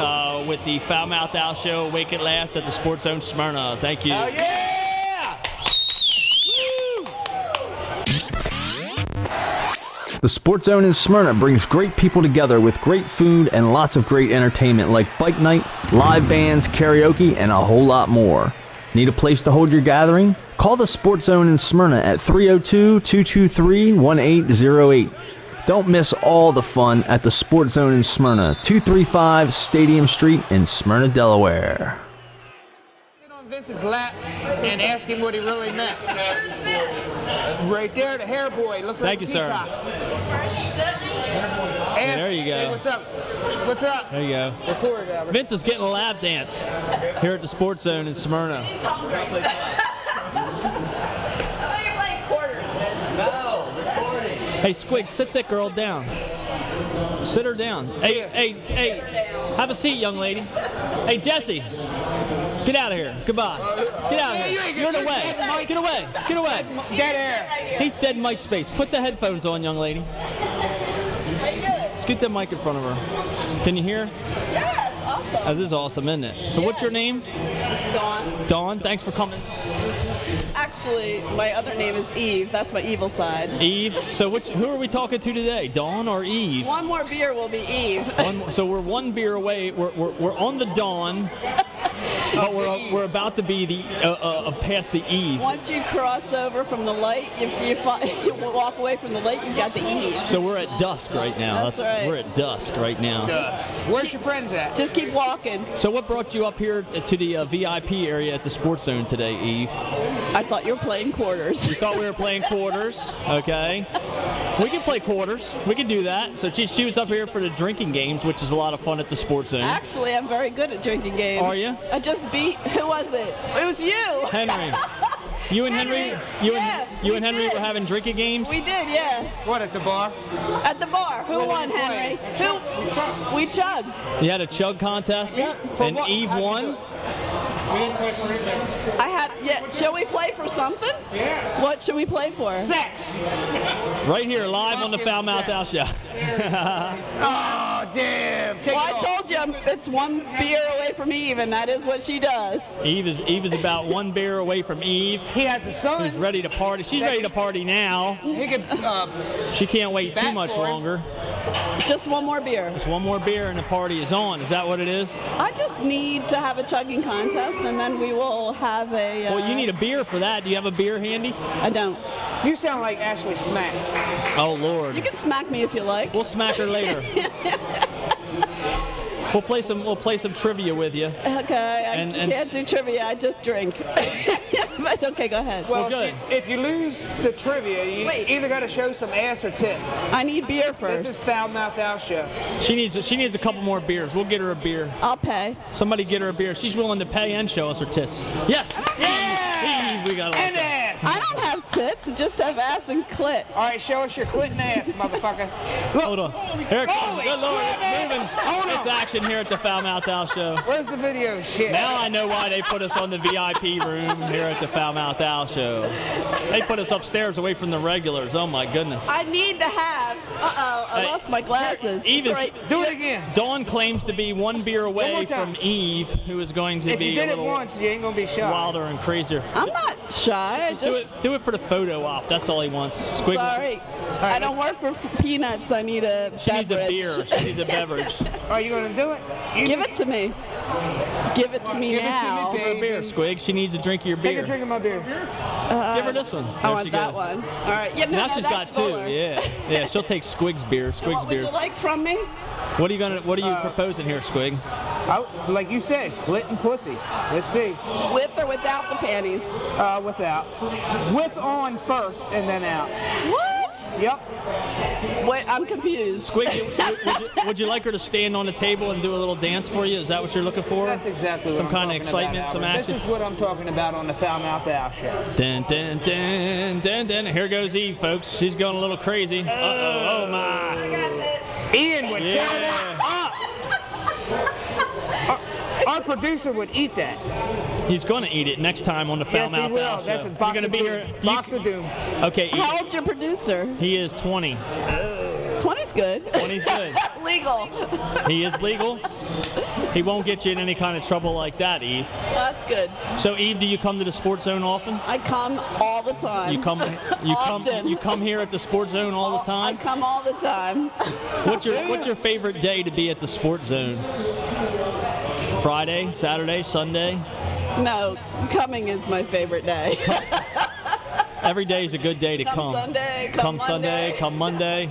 with the Foul Mouth Al Show, Wake It Last at the Sports Zone Smyrna. Thank you. Yeah! The Sports Zone in Smyrna brings great people together with great food and lots of great entertainment like bike night, live bands, karaoke, and a whole lot more. Need a place to hold your gathering? Call the Sports Zone in Smyrna at 302-223-1808. Don't miss all the fun at the Sports Zone in Smyrna, 235 Stadium Street in Smyrna, Delaware. Sit on Vince's lap and ask him what he really meant. Right there, the hair boy looks like Thank you, a sir. peacock. Yeah, there you go. Say, what's up? What's up? There you go. Record, Albert. Vince is getting a lap dance here at the Sports Zone in Smyrna. Hey, Squig, sit that girl down. Sit her down. Hey, have a seat, young lady. Hey, Jesse, get out of here. Goodbye. Get out of here. You're in the way. Get away. Get away. Dead air. He's dead mic space. Put the headphones on, young lady. Scoot that mic in front of her. Can you hear? Yeah, it's awesome. This is awesome, isn't it? So what's your name? Dawn. Dawn, thanks for coming. Actually, my other name is Eve. That's my evil side. Eve. So who are we talking to today? Dawn or Eve? One more beer will be Eve. So we're one beer away. We're on the Dawn, but we're about to be the past the Eve. Once you cross over from the light, you walk away from the light, you've got the Eve. So we're at dusk right now. That's right. We're at dusk right now. Dusk. Where's your friends at? Just keep walking. So what brought you up here to the VIP area at the Sports Zone today, Eve? I thought you were playing quarters. You thought we were playing quarters? Okay. We can play quarters. We can do that. So she was up here for the drinking games, which is a lot of fun at the Sports Zone. Actually, I'm very good at drinking games. Are you? I just beat, who was it? It was you. Henry. You and Henry, you and Henry were having drinking games? We did, yeah. What, at the bar? At the bar. Who won, Henry? We chugged. You had a chug contest? Yep. And Eve won? We didn't play for anything. Shall we play for something? Yeah. What should we play for? Sex. Right here, live on the Foul Mouth Al Show. Oh, damn. Well, I told you, it's one beer away from Eve, and that is what she does. Eve is about one beer away from Eve. He has a son. Who's ready to party. She's ready to party now. He could, she can't wait too much longer. Just one more beer. Just one more beer and the party is on. Is that what it is? I just need to have a chugging contest, and then we will have a... Well, you need a beer for that. Do you have a beer handy? I don't. You sound like Ashley Smack. Oh, Lord. You can smack me if you like. We'll smack her later. We'll play some trivia with you. Okay, I can't do trivia. I just drink. But okay, go ahead. Well, good. If you lose the trivia, you either got to show some ass or tits. I need beer first. This is Foul Mouth Al Show. She needs a couple more beers. We'll get her a beer. I'll pay. Somebody get her a beer. She's willing to pay and show us her tits. Yes. Yeah. We got and ass. I don't have tits. I just have ass and clit. All right, show us your clit and ass, motherfucker. Look. Hold on. Here it comes. Good Lord, it's moving. It's action here at the Foul Mouth Al Show. Where's the video? Shit. Now I know why they put us on the VIP room here at the Foul Mouth Al Show. They put us upstairs away from the regulars. Oh my goodness. I need to have. I lost my glasses. Eve is, right. Do it again. Dawn claims to be one beer away from Eve, who is going to be if you did a little it once, you ain't gonna be shot. wilder and crazier. I'm not. shy. Just do it for the photo op. That's all he wants. Squig. Sorry, I don't work for peanuts. I need a She needs a beverage. beer. She needs a beverage. Are you gonna do it? Give it to me. Give it to me Give it to me, now. Give her a beer, Squig. She needs a drink of your beer. Take a drink of my beer. Give her this one. I There want she that goes. one. All right. Yeah, no, Now no, she's that's got two. fuller. Yeah, she'll take Squig's beer. Squig's What would beer. you like from me? What are you proposing here, Squig? Like you said, clit and pussy. Let's see. With or without the panties? Without. With on first and then out. What? Yep. Wait, I'm confused. Squig, would you like her to stand on the table and do a little dance for you? Is that what you're looking for? That's exactly what Some I'm kind of talking excitement, about, some Albert. action. This is what I'm talking about on the Foul Mouth Al show. Dun, dun, dun, dun, dun. Here goes Eve, folks. She's going a little crazy. Uh-oh. Oh, my. Ian would tear Yeah. that up. Our producer would eat that. He's going to eat it next time on the Foul Yes, he Mouth will. Al show. That's a You're box going to of be doom. here. Box of doom. Okay, Eve. How old's your producer? He is 20. 20's good. 20's good. Legal. He is legal. He won't get you in any kind of trouble like that, Eve. That's good. So, Eve, do you come to the Sports Zone often? I come all the time. You come here at the Sports Zone all the time? I come all the time. What's your favorite day to be at the Sports Zone? Friday, Saturday, Sunday? No, coming is my favorite day. Every day is a good day to come. Come Sunday, come Sunday, come Monday.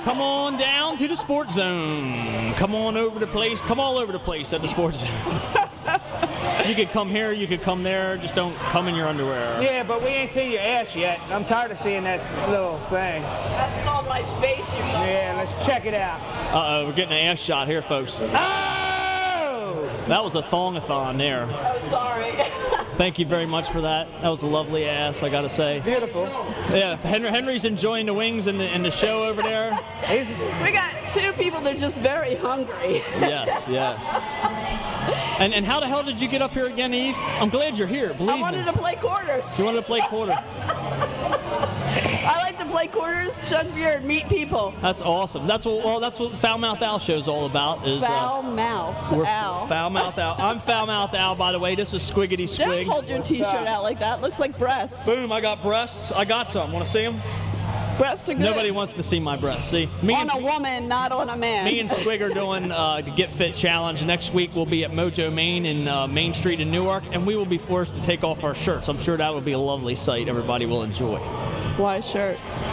Come on down to the Sports Zone. Come on over the place. Come all over the place at the Sports Zone. You could come here, you could come there, just don't come in your underwear. Yeah, but we ain't seen your ass yet. I'm tired of seeing that little thing. That's called my face, you fuck. Yeah, let's check it out. Uh-oh, we're getting an ass shot here, folks. Oh! That was a thong-a-thon there. Oh, sorry. Thank you very much for that. That was a lovely ass, I gotta say. Beautiful. Yeah, Henry's enjoying the wings and the show over there. We got two people that are just very hungry. Yes. And how the hell did you get up here again, Eve? I'm glad you're here, believe me. I wanted to play quarters. You wanted to play quarter? I like to play quarters, chug beer, and meet people. That's awesome. That's what Foul Mouth Al show's all about. Is Foul Mouth Al. Foul Mouth Al. I'm Foul Mouth Al, by the way. This is Squiggity Squig. Don't hold your T-shirt out like that. Looks like breasts. Boom! I got breasts. I got some. Want to see them? Breasts are good. Nobody wants to see my breasts. See, on a woman, not on a man. Me and Squig are doing the Get Fit Challenge. Next week we'll be at Mojo Main in Main Street in Newark, and we will be forced to take off our shirts. I'm sure that would be a lovely sight. Everybody will enjoy. Why shirts?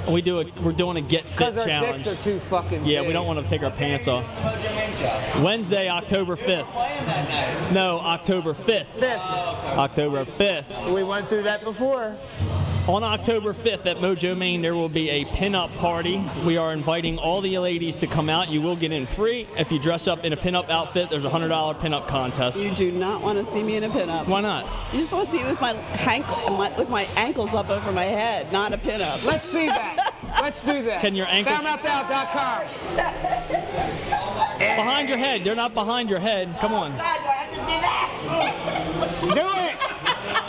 We're doing a Get Fit Because our Challenge. dicks are too fucking Yeah, big. we don't want to take our pants off. Wednesday, October 5th. No, October 5th. October 5th. We went through that before. On October 5th at Mojo Main, there will be a pinup party. We are inviting all the ladies to come out. You will get in free. If you dress up in a pinup outfit, there's a $100 pinup contest. You do not want to see me in a pinup. Why not? You just want to see me with my ankles up over my head, not a pinup. Let's see that. Let's do that. Can your ankles... FoulMouthOut.com. Behind your head. They're not behind your head. Come on. God, do I have to do that? Do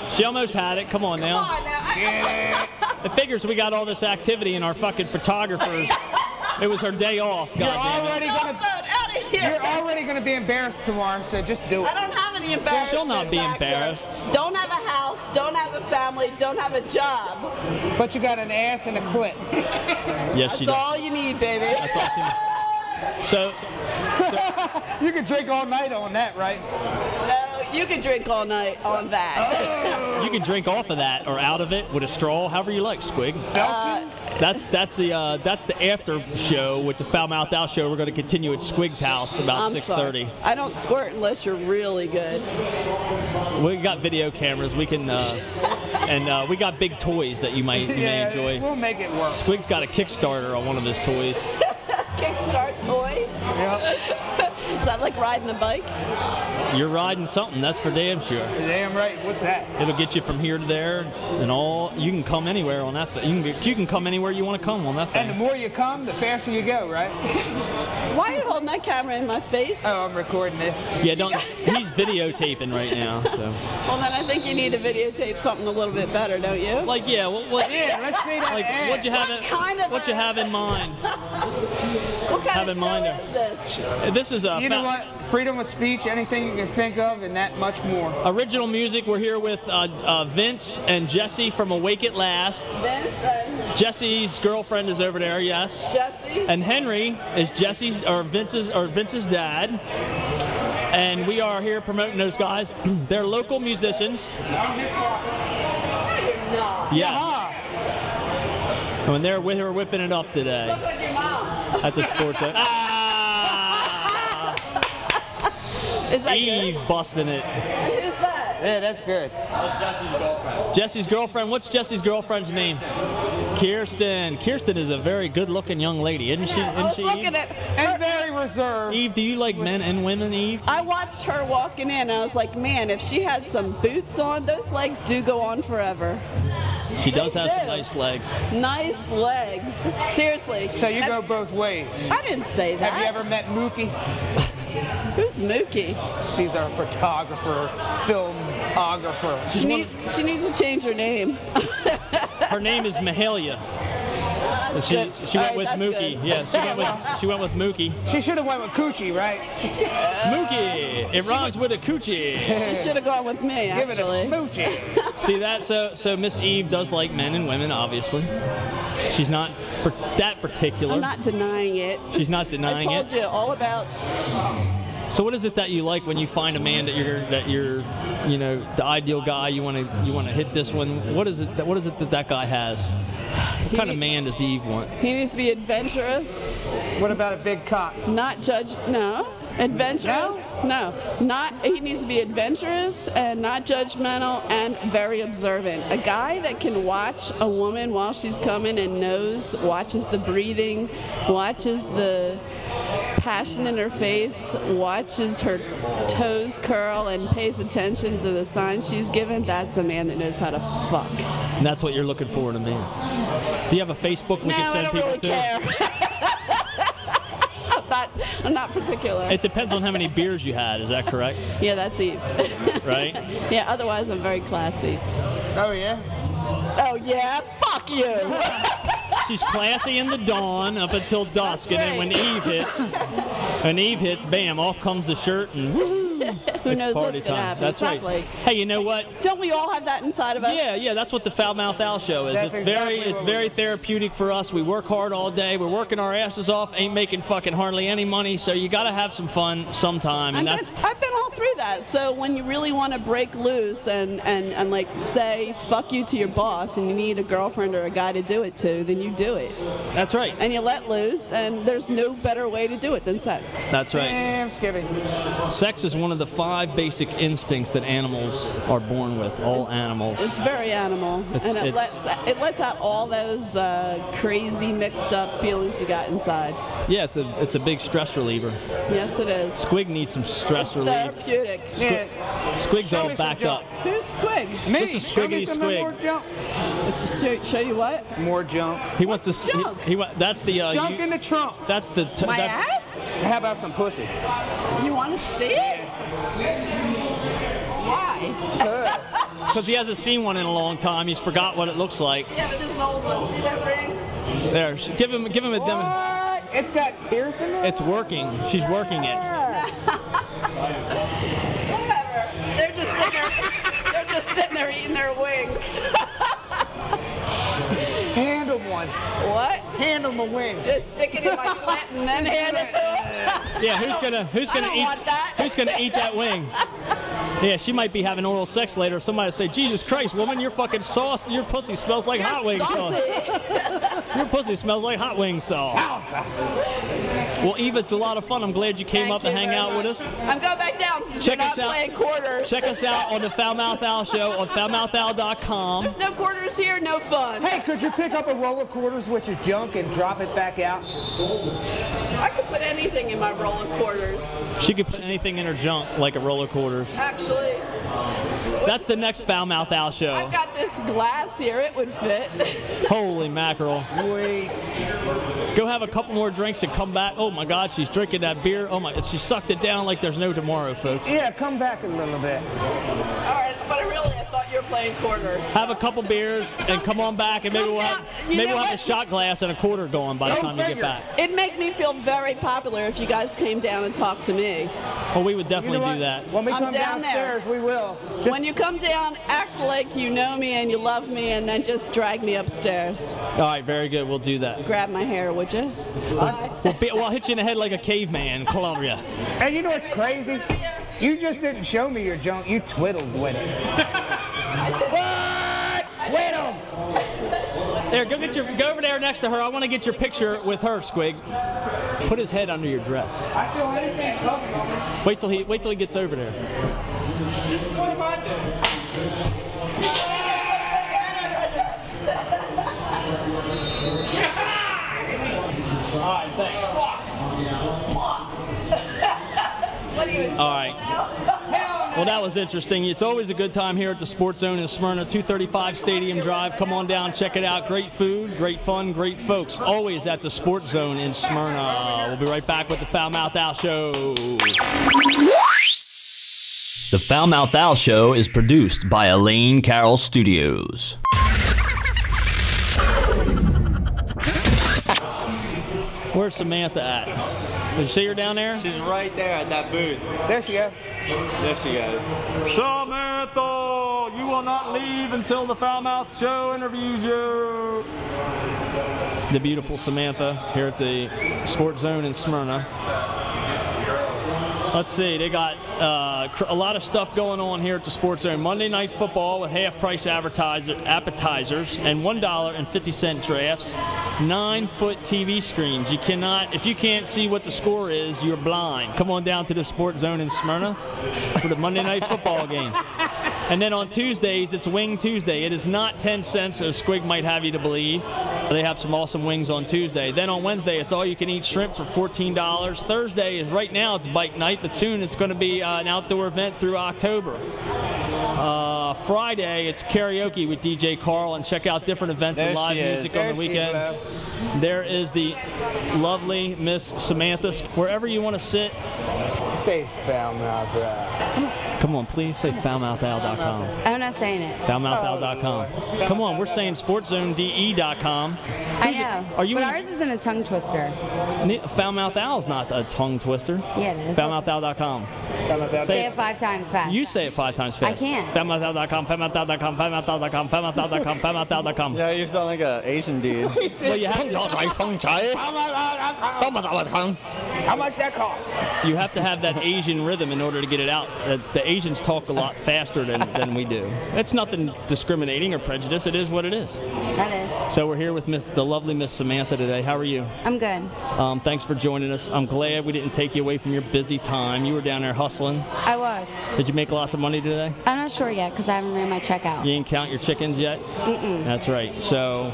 it. She almost had it. Come on now. Come on now. It figures we got all this activity and our fucking photographers. It was her day off. You're Goddamn it. You're already gonna be embarrassed tomorrow, so just do it. I don't have any embarrassment. She'll not be factor. embarrassed. Don't have a house, don't have a family, don't have a job. But you got an ass and a clit. Yes, she That's does. all you need, baby. That's all she needs. So you can drink all night on that, right? No, you can drink all night on that. you can drink off of that or out of it with a straw, however you like, Squig. That's the after show with the Foul Mouth Al show. We're going to continue at Squig's house about 6:30. I don't squirt unless you're really good. We got video cameras. We can and we got big toys that you may enjoy. We'll make it work. Squig's got a Kickstarter on one of his toys. Kickstart toy. Yep. Is that like riding a bike? You're riding something, that's for damn sure. Damn right. What's that? It'll get you from here to there, and all. You can come anywhere on that thing. You can come anywhere you want to come on that And the thing. more you come, the faster you go, right? Why are you holding that camera in my face? Oh, I'm recording this. Yeah, don't. He's videotaping right now. So. Well, then I think you need to videotape something a little bit better, don't you? Like, yeah, what? Yeah, let's see that. Like, ad. what'd you have? What you have in mind? What kind Have of in show mind is this? This is a. You know what? Freedom of speech, anything you can think of, and that much more. Original music. We're here with Vince and Jesse from Awake at Last. Vince and Jesse's girlfriend is over there. Yes. Jesse. And Henry is Vince's dad. And we are here promoting those guys. They're local musicians. Yes. And they're whipping it up today. Look like your mom. At the sports. Is that Eve good? busting it. Who's that? Yeah, that's good. Jesse's girlfriend. What's Jesse's girlfriend's name? Kirsten. Kirsten is a very good-looking young lady, isn't she? I was Isn't she? looking Eve? at And very reserved. Eve, do you like men and women, Eve? I watched her walking in, and I was like, man, if she had some boots on, those legs do go on forever. She does They have some do. nice legs. Nice legs. Seriously. So you go both ways. I didn't say that. Have you ever met Mookie? Who's Mookie? She's our photographer, filmographer. She needs to change her name. Her name is Mahalia. She good. went All right, with that's Mookie. good. Yeah, she went with Mookie. She should have went with Coochie, right? Mookie. It rhymes with a coochie. She should have gone with me, Give it a actually. smoochie. See that? So Miss Eve does like men and women, obviously. She's not that particular. I'm not denying it. She's not denying I it. told you all about. So what is it that you like when you find a man that you're you know, the ideal guy? You want to hit this one. What is it that guy has? What kind of man does Eve want? He needs to be adventurous. What about a big cock? Not judge. No. Adventurous. No. Not. He needs to be adventurous and not judgmental and very observant. A guy that can watch a woman while she's coming and watches the breathing, watches the passion in her face, watches her toes curl, and pays attention to the signs she's given. That's a man that knows how to fuck. And that's what you're looking for in a man. Do you have a Facebook we can send people to? I'm not particular. It depends on how many beers you had. Is that correct? Yeah, that's Eve. Right? Yeah, otherwise I'm very classy. Oh, yeah? Oh, yeah? Fuck you! She's classy in the dawn up until dusk, and then when Eve hits, bam, off comes the shirt, and woohoo! Who knows party what's going to time. happen? That's exactly. right. Hey, you know what? Don't we all have that inside of us? Yeah, that's what the Foul Mouth Al show is. That's exactly It's what very therapeutic for us. We work hard all day. We're working our asses off. Ain't making fucking hardly any money. So you got to have some fun sometime. And I've been all through that. So when you really want to break loose and like say fuck you to your boss, and you need a girlfriend or a guy to do it to, then you do it. That's right. And you let loose, and there's no better way to do it than sex. That's right. Damn, Skippy. Sex is one of the 5 basic instincts that animals are born with. All animals. It's very animal, and it lets out all those crazy mixed up feelings you got inside. Yeah, it's a big stress reliever. Yes, it is. Squig needs some stress relief. Therapeutic. Squig's all backed up. Who's Squig? Me. This is Show me Squiggy some Squig. more jump. Show you what? More jump. He wants to. That's the. Junk in the trunk. That's the. My that's, ass? How about some pussy? You want to see it? Why? Because he hasn't seen one in a long time. He's forgot what it looks like. Yeah, but this is an old one. See that ring? There, give him a demo. What? It's got piercing in it? It's working. She's working it. Whatever. They're just sitting there eating their wings. Handle one. What? Handle my wings. Just stick it in my clit and then hand it to him. Yeah, who's gonna eat that wing? Yeah, she might be having oral sex later. Somebody say, Jesus Christ, woman, your fucking sauce, your pussy smells like hot wing sauce. Your pussy smells like hot wing sauce. Well, Eva, it's a lot of fun. I'm glad you came up and hang out with us. I'm going back down since Check you're us not out. playing quarters. Check us out on the Foul Mouth Al show on foulmouthal.com. There's no quarters here, no fun. Hey, could you pick up a roll of quarters with your junk and drop it back out? I could put anything in my roll of quarters. She could put anything in her junk, like a roll of quarters. Actually, That's the next Foul Mouth Al show. I've got this glass here. It would fit. Holy mackerel. Wait. Go have a couple more drinks and come back. Oh my God, she's drinking that beer. Oh my, she sucked it down like there's no tomorrow, folks. Yeah, come back a little bit. All right, but I thought you were playing quarters. Have a couple beers and come on back, and maybe we'll have a shot glass and a quarter going by the time you get back. It'd make me feel very popular if you guys came down and talked to me. Well, we would definitely do that. When we I'm come down downstairs, there. we will. When you come down, act like you know me and you love me, and then just drag me upstairs. All right, very good. We'll do that. Grab my hair, would you? I'll hit you in the head like a caveman, Columbia. And you know what's crazy? You just didn't show me your junk. You twiddled with it. What? Twiddled. There, go over there next to her. I want to get your picture with her, Squig. Put his head under your dress. I feel anything coming on me. Wait till he gets over there. What am I doing? All right, thanks. All right. Well, that was interesting. It's always a good time here at the Sports Zone in Smyrna, 235 Stadium Drive. Come on down, check it out. Great food, great fun, great folks. Always at the Sports Zone in Smyrna. We'll be right back with the Foul Mouth Al Show. The Foul Mouth Al Show is produced by Elaine Carroll Studios. Where's Samantha at? Did you see her down there? She's right there at that booth. There she goes. There she goes. Samantha, you will not leave until the Foul Mouth Show interviews you. The beautiful Samantha here at the Sports Zone in Smyrna. Let's see, they got a lot of stuff going on here at the Sports Zone. Monday Night Football with half-price appetizers and $1.50 drafts. 9-foot TV screens. You cannot, if you can't see what the score is, you're blind. Come on down to the Sports Zone in Smyrna for the Monday Night Football game. And then on Tuesdays, it's Wing Tuesday. It is not 10 cents, as Squig might have you to believe. They have some awesome wings on Tuesday. Then on Wednesday, it's all-you-can-eat shrimp for $14. Thursday is, right now, it's bike night, but soon it's going to be an outdoor event through October. Friday, it's karaoke with DJ Carl, and check out different events and live music on the weekend. There is the lovely Miss Samantha. Wherever you want to sit. Say Foul Mouth Al. Come on, please say foulmouthalal.com. I'm not saying it. Foulmouthalal.com. Come on, we're saying sportszonede.com. I know. Are you but ours isn't a tongue twister. Foulmouthalal is not a tongue twister. Yeah, it is. Foulmouthalal.com. Say it 5 times fast. You say it 5 times fast. I can't. Foulmouthalal.com, foulmouthalal.com, foulmouthalal.com, foulmouthalal.com, foulmouthalal.com. Yeah, you sound like an Asian dude. Well, you have How much that cost? You have to have that Asian rhythm in order to get it out. The Asians talk a lot faster than we do. It's nothing discriminating or prejudice. It is what it is. That is. So we're here with the lovely Miss Samantha today. How are you? I'm good. Thanks for joining us. I'm glad we didn't take you away from your busy time. You were down there hustling. I was. Did you make lots of money today? I'm not sure yet because I haven't ran my check out. You didn't count your chickens yet? Mm-mm. That's right. So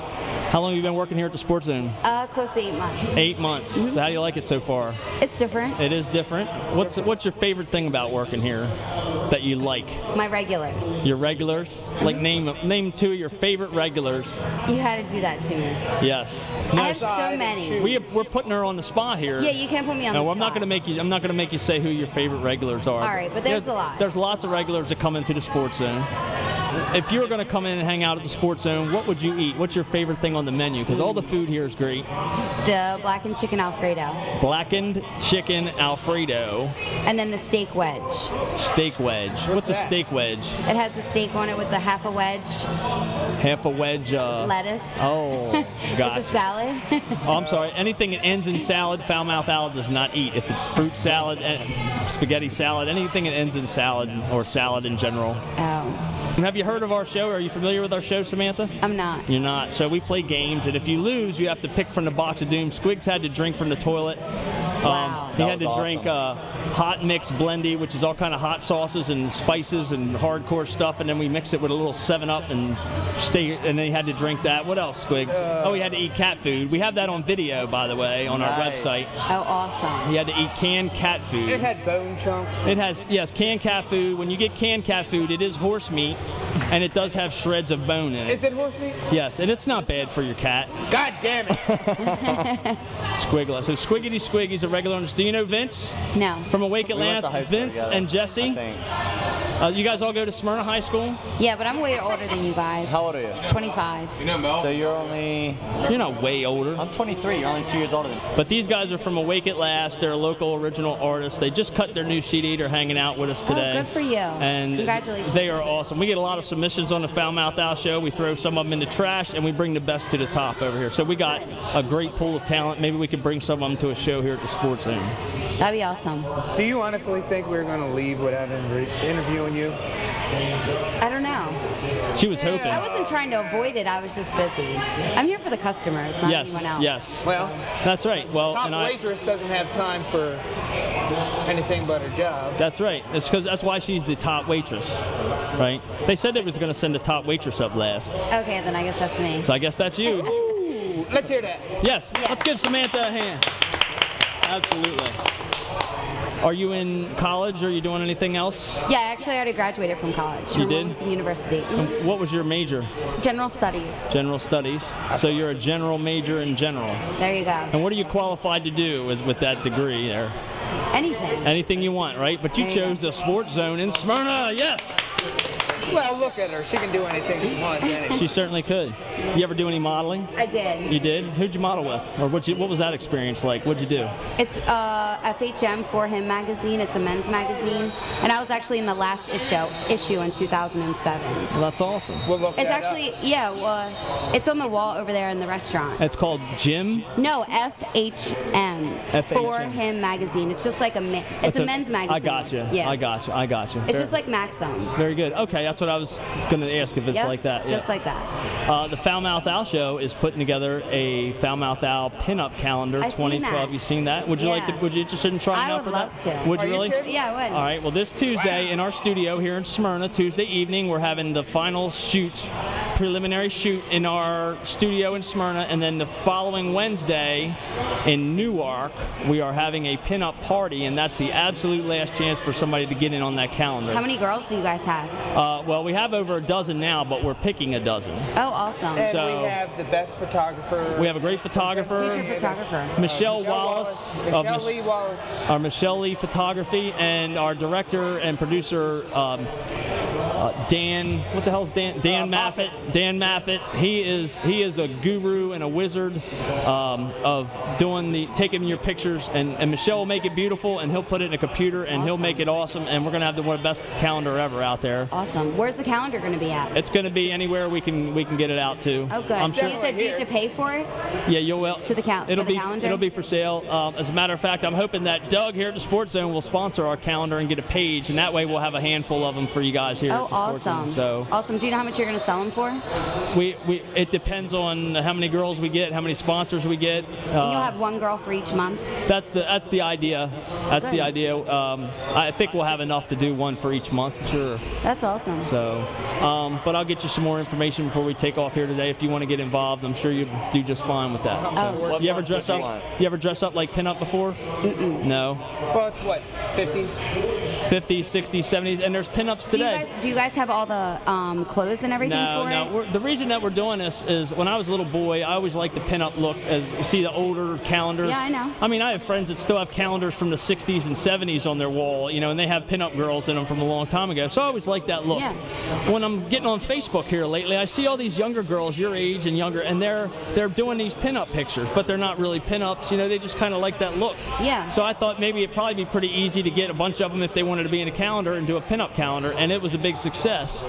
how long have you been working here at the Sports Zone? Close to 8 months. 8 months. Mm-hmm. So how do you like it so far? It's different. It is different. What's your favorite thing about working here that you like? My regulars. Your regulars? Like name 2 of your favorite regulars. You had to do that to me. Yes. I have so many. We're putting her on the spot here. Yeah, you can't put me on the spot. I'm not going to make you say who your favorite regulars are. All right, but there's a lot. There's lots of regulars that come into the Sports Zone. If you were going to come in and hang out at the Sports Zone, what would you eat? What's your favorite thing on the menu? Because all the food here is great. The blackened chicken Alfredo. Blackened chicken Alfredo. And then the steak wedge. Steak wedge. What's a steak wedge? It has the steak on it with the half a wedge. Half a wedge. Lettuce. Oh, gotcha. It's a salad. Oh, I'm sorry. Anything that ends in salad, Foul Mouth Al does not eat. If it's fruit salad, spaghetti salad, anything that ends in salad or salad in general. Oh. Have you heard of our show? Are you familiar with our show, Samantha? I'm not. You're not. So we play games, and if you lose, you have to pick from the box of doom. Squigs had to drink from the toilet. He had to drink hot mix blendy, which is all kind of hot sauces and spices and hardcore stuff, and then we mix it with a little 7-Up and then he had to drink that. What else, Squig? He had to eat cat food. We have that on video, by the way, on our website. Oh, awesome. He had to eat canned cat food. It had bone chunks. It has, yes, canned cat food. When you get canned cat food, it is horse meat, and it does have shreds of bone in it. Is it horse meat? Yes, and it's not bad for your cat. God damn it. Squiggler. So Squiggity Squiggy's a regular on this. Do you know Vince? No. From Awake at We went to Last, high school Vince together, and Jesse? I think. You guys all go to Smyrna High School? Yeah, but I'm way older than you guys. How old are you? 25. You know Mel? So you're only... You're not way older. I'm 23. You're only 2 years older than me. But these guys are from Awake at Last. They're a local original artist. They just cut their new CD. They're hanging out with us today. Oh, good for you. And Congratulations. they are awesome. We get a lot of submissions on the Foul Mouth Owl show. We throw some of them in the trash, and we bring the best to the top over here. So we got a great pool of talent. Maybe we could bring some of them to a show here at the Sports Zone. That'd be awesome. Do you honestly think we're going to leave without interviewing you? I don't know. She was hoping. I wasn't trying to avoid it. I was just busy. I'm here for the customers, not anyone else. Yes. Well, that's right. Well, top waitress doesn't have time for anything but her job. That's right. It's because that's why she's the top waitress, right? They said they was going to send the top waitress up last. Okay, then I guess that's me. So I guess that's you. Ooh, let's hear that. Yes. Let's give Samantha a hand. Absolutely. Are you in college? Or are you doing anything else? Yeah, actually I already graduated from college. You from did? Wilmington University. And what was your major? General studies. General studies. So you're a general major in general. There you go. And what are you qualified to do with that degree there? Anything. Anything you want, right? But you There you chose the Sports Zone in Smyrna. Yes. Well, look at her. She can do anything she wants. Anyway. She certainly could. You ever do any modeling? I did. You did? Who'd you model with? Or what was that experience like? What'd you do? It's FHM For Him magazine. It's a men's magazine. And I was actually in the last issue in 2007. Well, that's awesome. We'll look It's that actually, it's on the wall over there in the restaurant. It's called Jim? No, FHM. FHM. For Him magazine. It's just like a men's magazine. I got you. Yeah. I got you. I got you. It's just like Maxim. Very good. Okay, that's what I was going to ask if it's Yep, like that. Just like that. The Foul Mouth Owl Show is putting together a Foul Mouth Owl pinup calendar I've seen 2012. that. You seen that? Would you like to? Would you interested in trying I out would for love that? to. Would you really? Yeah, I would. All right. Well, this Tuesday in our studio here in Smyrna, Tuesday evening, we're having the final preliminary shoot in our studio in Smyrna, and then the following Wednesday in Newark, we are having a pinup party, and that's the absolute last chance for somebody to get in on that calendar. How many girls do you guys have? Well, we have over a dozen now, but we're picking a dozen. Oh, awesome. And So- we have the best photographer. We have a great photographer. Who's your photographer? Michelle Wallace. Michelle Lee Wallace. Our Michelle Lee Photography, and our director and producer, Dan, what the hell is Dan? Dan Maffett. Dan Maffett. He is a guru and a wizard of taking your pictures, and Michelle will make it beautiful, and he'll put it in a computer, and he'll make it awesome, and we're gonna have the best calendar ever out there. Awesome. Where's the calendar going to be at? It's gonna be anywhere we can get it out to. Oh, good. I'm Do sure. you have to pay for it? Yeah, you'll To the calendar? It'll be for sale. As a matter of fact, I'm hoping that Doug here at the Sports Zone will sponsor our calendar and get a page, and that way we'll have a handful of them for you guys here. Oh, at the Sports Zone. awesome. So Awesome. Do you know how much you're going to sell them for? it depends on how many girls we get, how many sponsors we get. And you'll have one girl for each month? That's the idea. That's the idea. I think we'll have enough to do one for each month. Sure. That's awesome. So, but I'll get you some more information before we take off here today. If you want to get involved, I'm sure you do just fine with that. Oh. You ever dress up? You ever dress up like pinup before? No. Well, it's what, 50s? 50s, 60s, 70s, and there's pinups today. Do you guys have all the clothes and everything for it? No. The reason that we're doing this is when I was a little boy, I always liked the pinup look. As you see the older calendars. Yeah, I know. I mean, I have friends that still have calendars from the 60s and 70s on their wall, and they have pinup girls in them from a long time ago. So I always liked that look. Yeah. When I'm getting on Facebook here lately, I see all these younger girls your age and younger, and they're doing these pinup pictures, but they're not really pinups. They just kind of like that look. Yeah. So I thought maybe it'd probably be pretty easy to get a bunch of them if they want wanted to be in a calendar and do a pinup calendar, and it was a big success.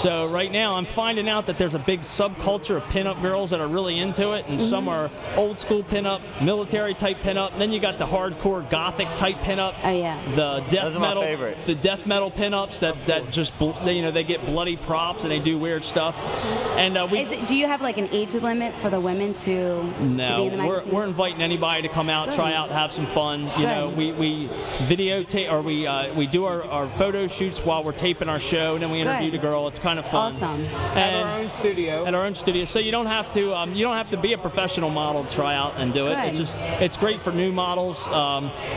So right now I'm finding out that there's a big subculture of pinup girls that are really into it, and some are old school pinup, military type pinup. Then you got the hardcore gothic type pinup. Oh yeah. The death Those are my metal, favorite. the death metal pinups that just they get bloody props and they do weird stuff. And do you have like an age limit for the women to be in the magazine? we're inviting anybody to come out, Good. try out, have some fun. You know, we videotape or we do our photo shoots while we're taping our show, and then we interview the girl. It's kind of fun. Awesome. At our own studio. At our own studio, so you don't have to be a professional model to try out and do it. Good. It's great for new models.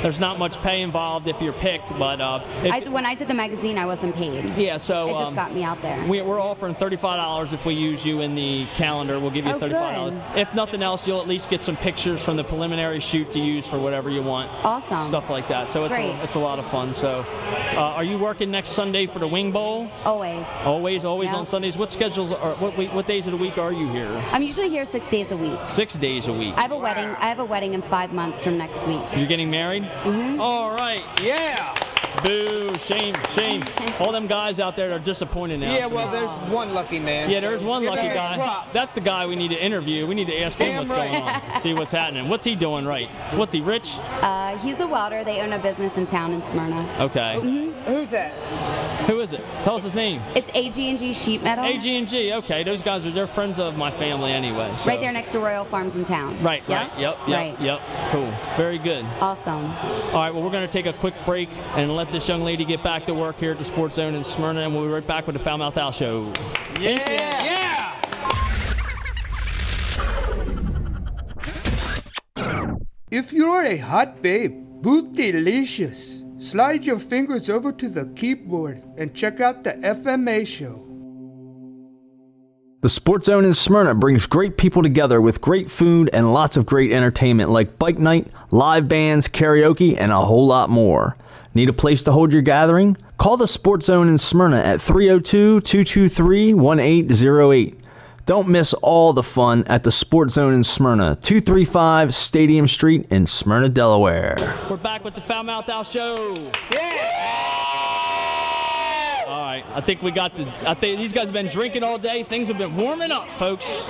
There's not much pay involved if you're picked, but when I did the magazine, I wasn't paid. Yeah, so it just got me out there. We're offering $35 if we use you in the calendar. We'll give you $35. Good. If nothing else, you'll at least get some pictures from the preliminary shoot to use for whatever you want. Awesome. Stuff like that. So it's a lot of fun. So, are you working next Sunday for the Wing Bowl? Always. Always Yeah. on Sundays. What schedules are? What days of the week are you here? I'm usually here 6 days a week. 6 days a week. I have a wedding in 5 months from next week. You're getting married? Mm-hmm. All right. Yeah. Boo! Shame! All them guys out there are disappointed now. Yeah, well, there's one lucky man. Yeah, there's one Give lucky him guy. props. That's the guy we need to interview. We need to ask him Damn what's right. going on. See what's happening. What's he doing right? What's he, rich? He's a welder. They own a business in town in Smyrna. Okay. Who's that? Who is it? Tell us his name. It's AG&G Sheet Metal. AG&G. Okay, those guys they're friends of my family anyway. So. Right there next to Royal Farms in town. Right. Yep? Yep. Cool. Very good. Awesome. All right. Well, we're going to take a quick break and let this young lady get back to work here at the Sports Zone in Smyrna, and we'll be right back with the Foul Mouth Al Show. Yeah. If you're a hot babe, bootylicious, slide your fingers over to the keyboard and check out the FMA show. The Sports Zone in Smyrna brings great people together with great food and lots of great entertainment like bike night, live bands, karaoke, and a whole lot more. Need a place to hold your gathering? Call the Sports Zone in Smyrna at 302-223-1808. Don't miss all the fun at the Sports Zone in Smyrna, 235 Stadium Street in Smyrna, Delaware. We're back with the Foul Mouth Al Show. All right, I think these guys have been drinking all day. Things have been warming up, folks,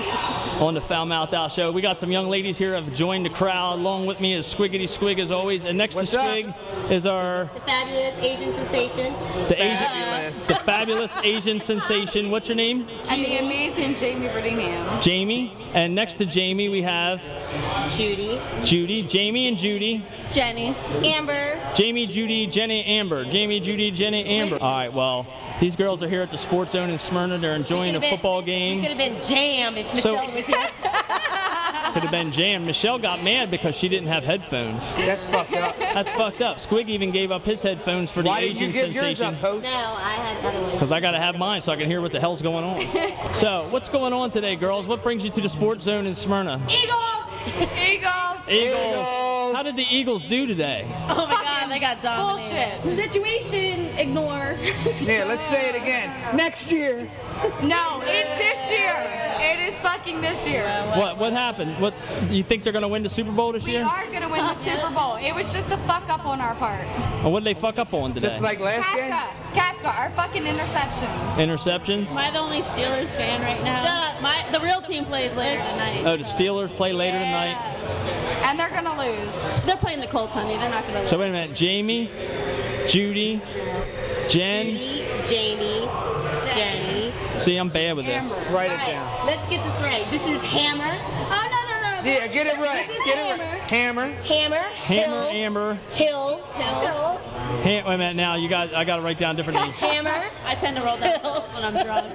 on the Foul Mouth Al Show. We got some young ladies here who have joined the crowd. Along with me is Squiggity Squig as always, and next to Squig is our the fabulous Asian sensation. The fabulous Asian sensation. What's your name? And the amazing Jamie Brittingham. Jamie. And next to Jamie we have Judy, Jamie and Judy. Jenny. Amber. Jamie, Judy, Jenny, Amber. Jamie, Judy, Jenny, Amber. All right, well, these girls are here at the Sports Zone in Smyrna. They're enjoying a football game. We could have been jammed if Michelle was here. Could have been jammed. Michelle got mad because she didn't have headphones. That's fucked up. That's fucked up. Squig even gave up his headphones for the Asian sensation. No, I had other ones. Because I got to have mine so I can hear what the hell's going on. So, what's going on today, girls? What brings you to the Sports Zone in Smyrna? Eagles! Eagles! How did the Eagles do today? Oh my God, they got dominated. Bullshit. Situation, ignore. Yeah, let's say it again. Next year. No, it's this year. It is fucking this year. What happened? What you think they're going to win the Super Bowl this year? We are going to win the Super Bowl. It was just a fuck up on our part. And what did they fuck up on today? Just like last game? Kafka, our fucking interceptions. Interceptions? Am I the only Steelers fan right now? Shut up. The real team plays later tonight. Oh, the Steelers play later tonight? And they're going to lose. They're playing the Colts, honey. They're not going to lose. So wait a minute. Jamie, Judy, Jen. Jamie, Jenny. See, I'm bad with this. Write it down. Let's get this right. This is Hammer. Oh, no. Yeah, get it right. This is Get it Hammer. right. Hammer. Hammer, Amber. Hills. Wait a minute. Now I got to write down different names. Hammer. I tend to roll down when I'm drunk.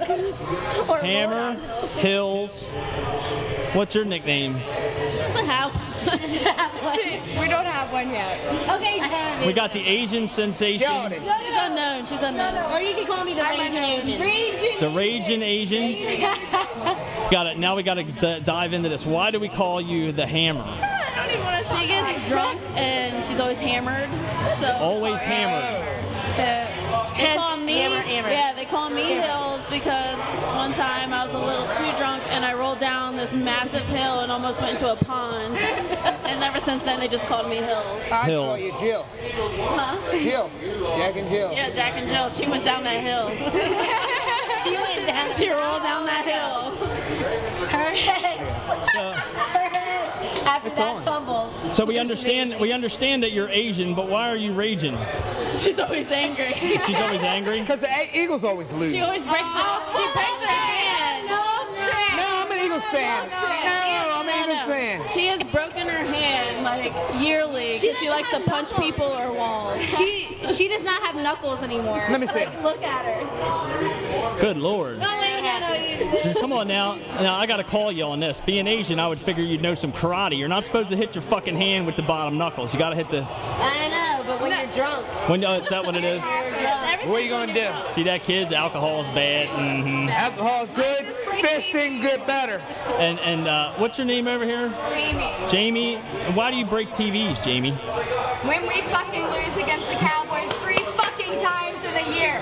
Hammer, Hills. What's your nickname? We don't have one yet. Okay. We got the Asian sensation. She's unknown. Or you can call me the Raging Asian. The Raging Asian. Got it. Now we got to dive into this. Why do we call you the Hammer? She gets drunk and she's always hammered. So Always hammered. they call me Hammer. Yeah, they call me Hills because one time I was a little too drunk and I rolled down this massive hill and almost went into a pond. And ever since then, they just called me Hills. I call you Jill. Huh? Jill. Jack and Jill. Yeah, Jack and Jill. She went down that hill. She went down. She rolled down that hill. Her head. After that on. tumble. So we understand that you're Asian, but why are you raging? She's always angry. She's always angry? Because the Eagles always lose. She always breaks it. She breaks her hand. No shit. No, I'm an Eagles fan. No, I'm an Eagles fan. She has broken her hand like yearly because she likes to punch people or walls. She does not have knuckles anymore. Let me see. Like, look at her. Good Lord. No, wait, no. Come on now. Now I gotta call you on this. Being Asian, I would figure you'd know some karate. You're not supposed to hit your fucking hand with the bottom knuckles. You gotta hit the. I know, but when you're drunk. Is that what it is? What are you gonna do? See that, kids? Alcohol is bad. Mm-hmm. Alcohol is good. Fisting good better. And what's your name over here? Jamie. Jamie. Why do you break TVs, Jamie? When we fucking lose against the Cowboys 3 fucking times in a year.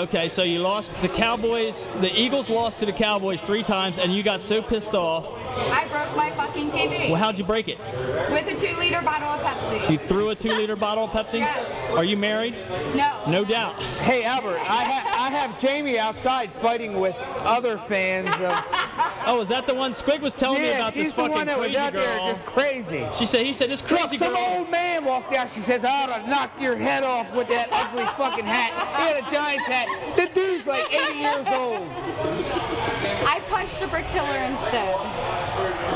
Okay, so you lost the Cowboys. The Eagles lost to the Cowboys 3 times, and you got so pissed off. I broke my fucking TV. Well, how'd you break it? With a 2-liter bottle of Pepsi. You threw a 2-liter bottle of Pepsi? Yes. Are you married? No. No doubt. Hey, Albert, I have Jamie outside fighting with other fans of... Oh, is that the one? Squig was telling me about this fucking she's the one that was crazy out girl. there just crazy. He said, this crazy Look, some girl. old man walked out. She says, I ought to knock your head off with that ugly fucking hat. He had a Giants hat. The dude's like 80 years old. I punched a brick pillar instead.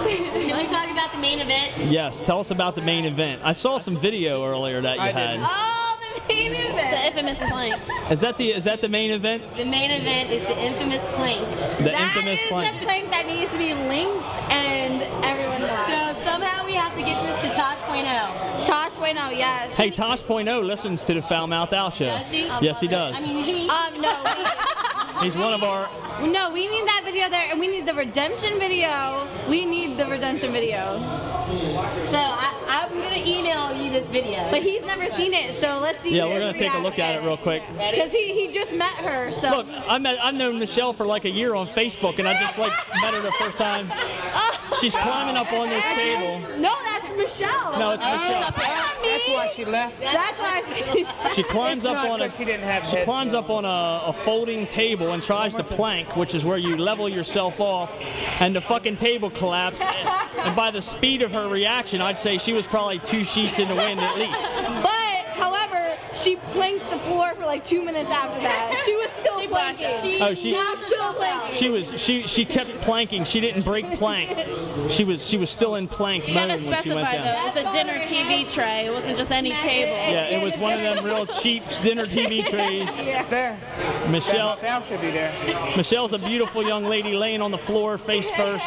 Can we talk about the main event? Yes, tell us about the main event. I saw some video earlier that you had. Oh, the main event. The infamous plank. Is that the main event? The main event is the infamous plank. The infamous plank. That is the plank that needs to be linked and everyone knows. So somehow we have to get this to Tosh.0. Tosh.0, yes. Hey, Tosh.0 listens to the Foul Mouth Owl show. Does she? Yes, he does. I mean, no. He's one of our. No, we need that video there, and we need the redemption video. We need the redemption video. So I'm gonna email you this video. But he's never seen it, so let's see. Yeah, we're gonna take a look at it real quick. Because he just met her. So look, I've known Michelle for like a year on Facebook, and I just like met her the first time. She's climbing up on this table. No, that's Michelle. No, it's Michelle. That's why she left. That's why she climbs up on a folding table and tries to plank, which is where you level yourself off, and the fucking table collapsed. And by the speed of her reaction, I'd say she was probably 2 sheets in the wind at least. But, however, she planked the floor for like 2 minutes after that. She was still planking. She was still planking. She kept planking. She didn't break plank. She was still in plank You mode gotta when she went specify down. though, it was a dinner TV tray. It wasn't just any table. Yeah, it was one of them real cheap dinner TV trays. There. Michelle should be there. Michelle's a beautiful young lady laying on the floor, face first.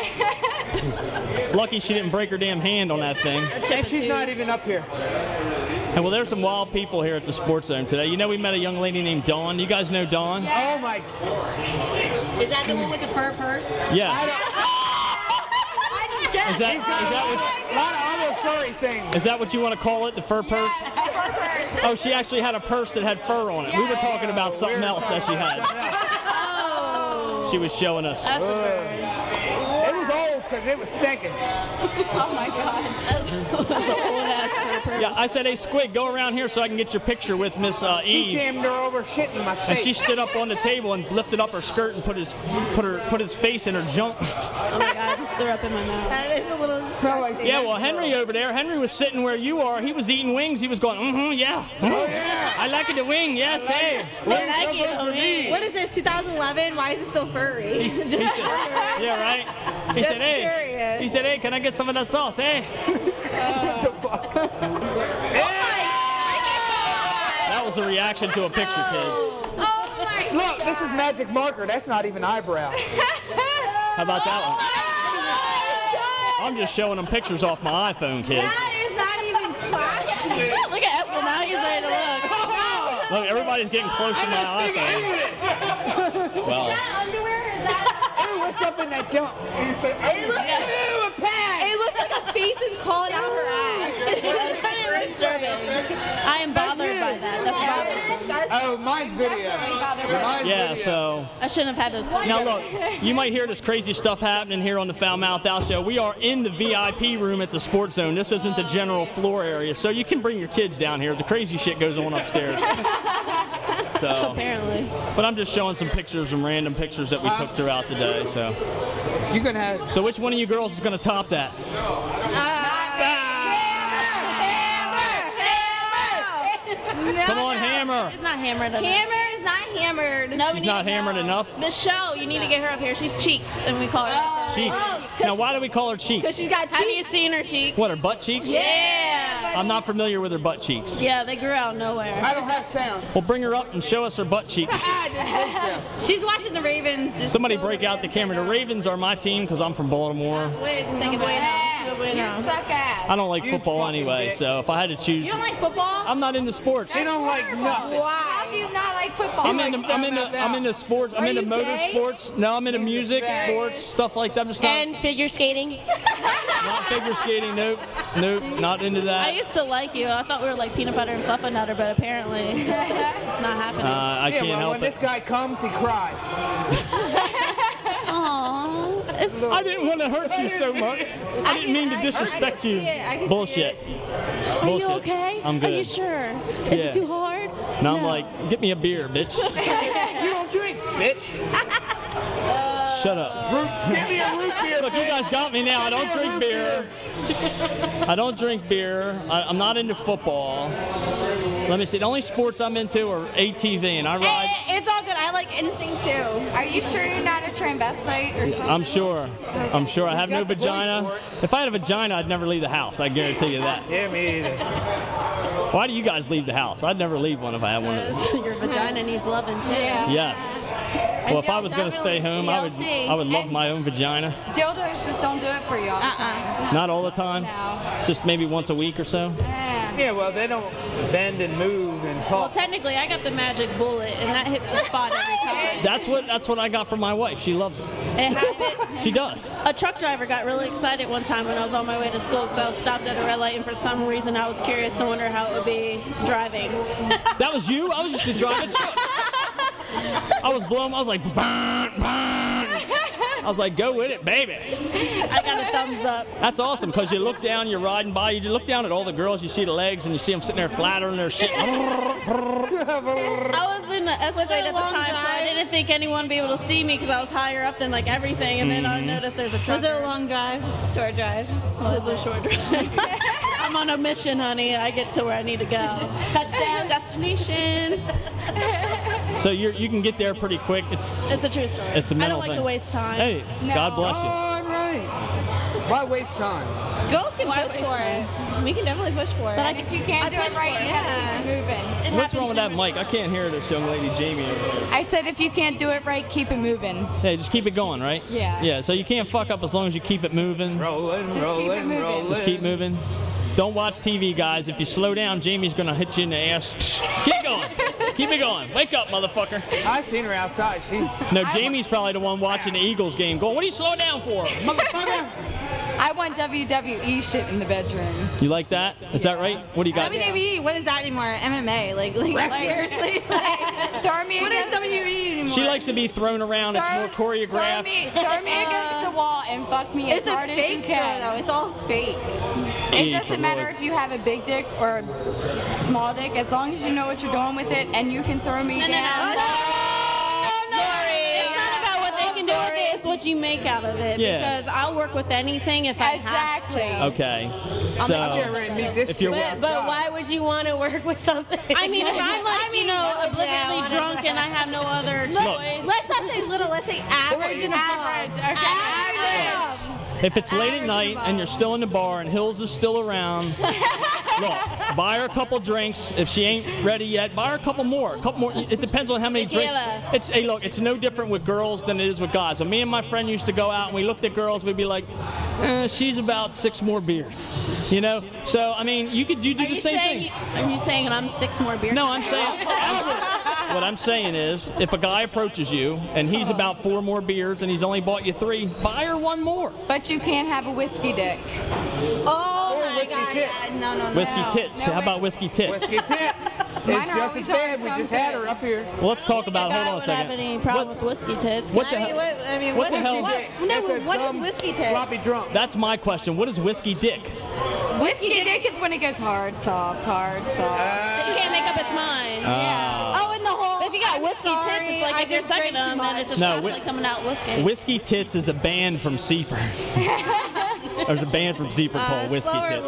Lucky she didn't break her damn hand on that thing. And she's not even up here. And well, there's some wild people here at the Sports Zone today. You know, we met a young lady named Dawn. You guys know Dawn? Oh my. Is that the one with the fur purse? Yeah. Is that a lot of other furry things. Is that what you want to call it, the fur purse? Oh, she actually had a purse that had fur on it. We were talking about something else that she had. She was showing us. It was old because it was stinking. Oh my God. That's an old ass fur purse. Yeah, I said, hey, Squig, go around here so I can get your picture with Miss She Eve. jammed her over shit in my face. And she stood up on the table and lifted up her skirt and put his face in her junk. Oh my God, I just threw up in my mouth. That is a little. Yeah, well, Henry over there, Henry was sitting where you are. He was eating wings. He was going, yeah. Oh, yeah. I like it, the wing, yes, hey. What is this, 2011? Why is it still furry? He said, yeah, right? He Just said, hey. curious. He said, hey, can I get some of that sauce, hey? What the fuck? That was a reaction to a picture, kids. Oh my Look, this is magic marker. That's not even eyebrow. How about that one? I'm just showing them pictures off my iPhone, kids. That is not even classy. Look at Essel now, he's ready to look. Look, everybody's getting close to my iPhone. Well, Is that underwear? Is that? Hey, what's up in that junk? It looks like a face is calling out her ass. It's very disturbing. I am bothered by by that. That's Oh, mine's video. Mine's Yeah, video. so. I shouldn't have had those things. Now look, you might hear this crazy stuff happening here on the Foul Mouth Al Show. We are in the VIP room at the Sports Zone. This isn't the general floor area, so you can bring your kids down here. The crazy shit goes on upstairs. So, apparently. But I'm just showing some pictures, some random pictures that we took throughout the day. So, you're gonna have. So which one of you girls is gonna top that? Come on, Hammer. She's not hammered enough. Hammer is not hammered. No, She's not hammered enough. Michelle, you need to get her up here. She's Cheeks, and we call her Cheeks. Now, why do we call her Cheeks? Because she's got cheeks. Have you seen her cheeks? What, her butt cheeks? Yeah. I'm not familiar with her butt cheeks. Yeah, they grew out of nowhere. I don't have sound. Well, bring her up and show us her butt cheeks. She's watching the Ravens. Just Somebody break out the camera. The Ravens are my team because I'm from Baltimore. Wait, take it away. You suck ass. I don't like football anyway, so if I had to choose, You don't like football? I'm not into sports. They don't like nothing. Wow. How do you not like football? I'm into sports. I'm Are into you gay? motorsports. No, I'm into music, sports, stuff like that. I'm just not, And figure skating. not figure skating. Nope, not into I that. used to like you. I thought we were like peanut butter and fluff nutter, but apparently it's not happening. I Yeah, can't well, help when it. this guy comes, he cries. Aww. I didn't want to hurt you so much. I didn't mean to disrespect you. Bullshit. Are you okay? I'm good. Are you sure? Is Yeah. it too hard? Now I'm like, get me a beer, bitch. You don't drink, bitch. Shut up. Give me a root beer. Look, you guys got me now. I don't drink beer. I don't drink beer. I'm not into football. Let me see. The only sports I'm into are ATV, and I ride. It's all good. I like NSYNC too. Are you sure you're not a transvestite or something? I'm sure. I'm sure. I have no vagina. If I had a vagina, I'd never leave the house. I guarantee you that. Yeah, me either. Why do you guys leave the house? I'd never leave one if I had one of those. Your vagina needs loving too. Yes. Well, if I was going to stay home, I would love my own vagina. Dildos just don't do it for you all the time. Not all the time. Just maybe once a week or so. Yeah, well, they don't bend and move and Well, talk. technically, I got the magic bullet, and that hits the spot every time. That's what I got from my wife. She loves it. She does. A truck driver got really excited one time when I was on my way to school because I was stopped at a red light, and for some reason I was curious to wonder how it would be driving. That was you? I was just a driver. I was blown. I was like, burn, burn. I was like, go with it, baby. I got a thumbs up. That's awesome because you look down, you're riding by, you look down at all the girls, you see the legs, and you see them sitting there flattering their shit. I was in the Escalade at the time, so I didn't think anyone would be able to see me because I was higher up than like everything, and then I noticed there's a truck. Was it a long drive? Short drive? It was a short drive. I'm on a mission, honey. I get to where I need to go. Touchdown, destination. So you can get there pretty quick. It's a true story. It's a I mental don't like thing. to waste time. Hey, God bless you. All right. Why waste time? Girls can push for it. We can definitely push for it. But if you can't do it right, you have to keep it moving. What's wrong with that mic? I can't hear this young lady, Jamie, over there. I said if you can't do it right, keep it moving. Hey, just keep it going, right? Yeah. Yeah, so you can't fuck up as long as you keep it moving. Rolling, Just keep it moving. Just keep moving. Don't watch TV, guys. If you slow down, Jamie's going to hit you in the ass. Keep going. Keep it going. Wake up, motherfucker. I seen her outside. She's No, Jamie's probably the one watching the Eagles game going, what are you slowing down for, motherfucker? I want WWE shit in the bedroom. You like that? Is that right? What do you got? WWE, what is that anymore? MMA, like seriously? Throw me What is WWE anymore? She likes to be thrown around. It's more choreographed. Throw me against the wall and fuck me as It's a hard as you fake can. though. It's all fake. It doesn't matter if you have a big dick or a small dick, as long as you know what you're doing with it and you can throw me down. It's not about what they can do with it, it's what you make out of it. Yeah. Because I'll work with anything if I have to. Okay. I'm So, getting ready to meet this if you're But why would you want to work with something? I mean, if I'm like, you know, obliviously drunk and I have no other choice. Let's not say little, let's say average. Average, okay. Average. if it's late at night and you're still in the bar and Hills is still around, look, buy her a couple drinks. If she ain't ready yet, buy her a couple more. It depends on how many Tequila. drinks. Hey, look, it's no different with girls than it is with guys. So me and my friend used to go out and we looked at girls. We'd be like, she's about 6 more beers, you know. So I mean, you do the same thing. Are you saying I'm 6 more beers? No, I'm saying. What I'm saying is, if a guy approaches you and he's about 4 more beers and he's only bought you 3, buy her 1 more. But you can't have a whiskey dick. Oh my God, tits. yeah, no. Whiskey tits. How about whiskey tits? Whiskey tits. It's just as bad. We just had her up here. Well, let's talk about. Hold on a I don't have second. any problem with whiskey tits. What the hell? What the hell? What is whiskey tits? Sloppy drunk. That's my question. What is whiskey dick? Whiskey dick is when it goes hard, soft, hard, soft. It can't make up its mind. Yeah. Oh, and the whole. If you got whiskey tits, it's like if you're sucking them and it's just constantly coming out whiskey. Whiskey Tits is a band from Seaford. There's a band from Seaford called Whiskey Tits.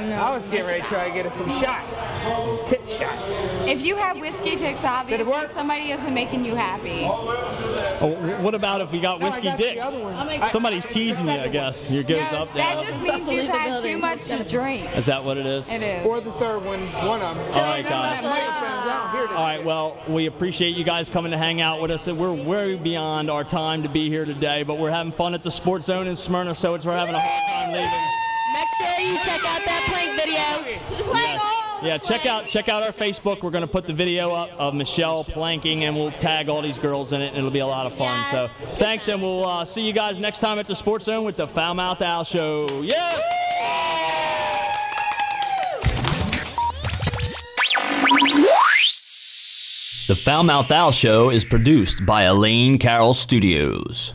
I was getting ready to try to get us some shots. Some tit shots. If you have whiskey dicks, obviously somebody isn't making you happy. Oh, what about if we got whiskey dick? Somebody's teasing you, I guess. Your goes up, down. That just means you've had too much to drink. Is that what it is? It is. Or the third one of them. All right, guys. All right, well, we appreciate you guys coming to hang out with us. We're way beyond our time to be here today, but we're having fun at the Sports Zone in Smyrna, so we're having a hard time leaving. Make sure you check out that plank video. Yeah, check out our Facebook. We're going to put the video up of Michelle planking, and we'll tag all these girls in it, and it'll be a lot of fun. So thanks, and we'll see you guys next time at the Sports Zone with the Foul Mouth Al Show. Yeah! The Foul Mouth Al Show is produced by Elaine Carroll Studios.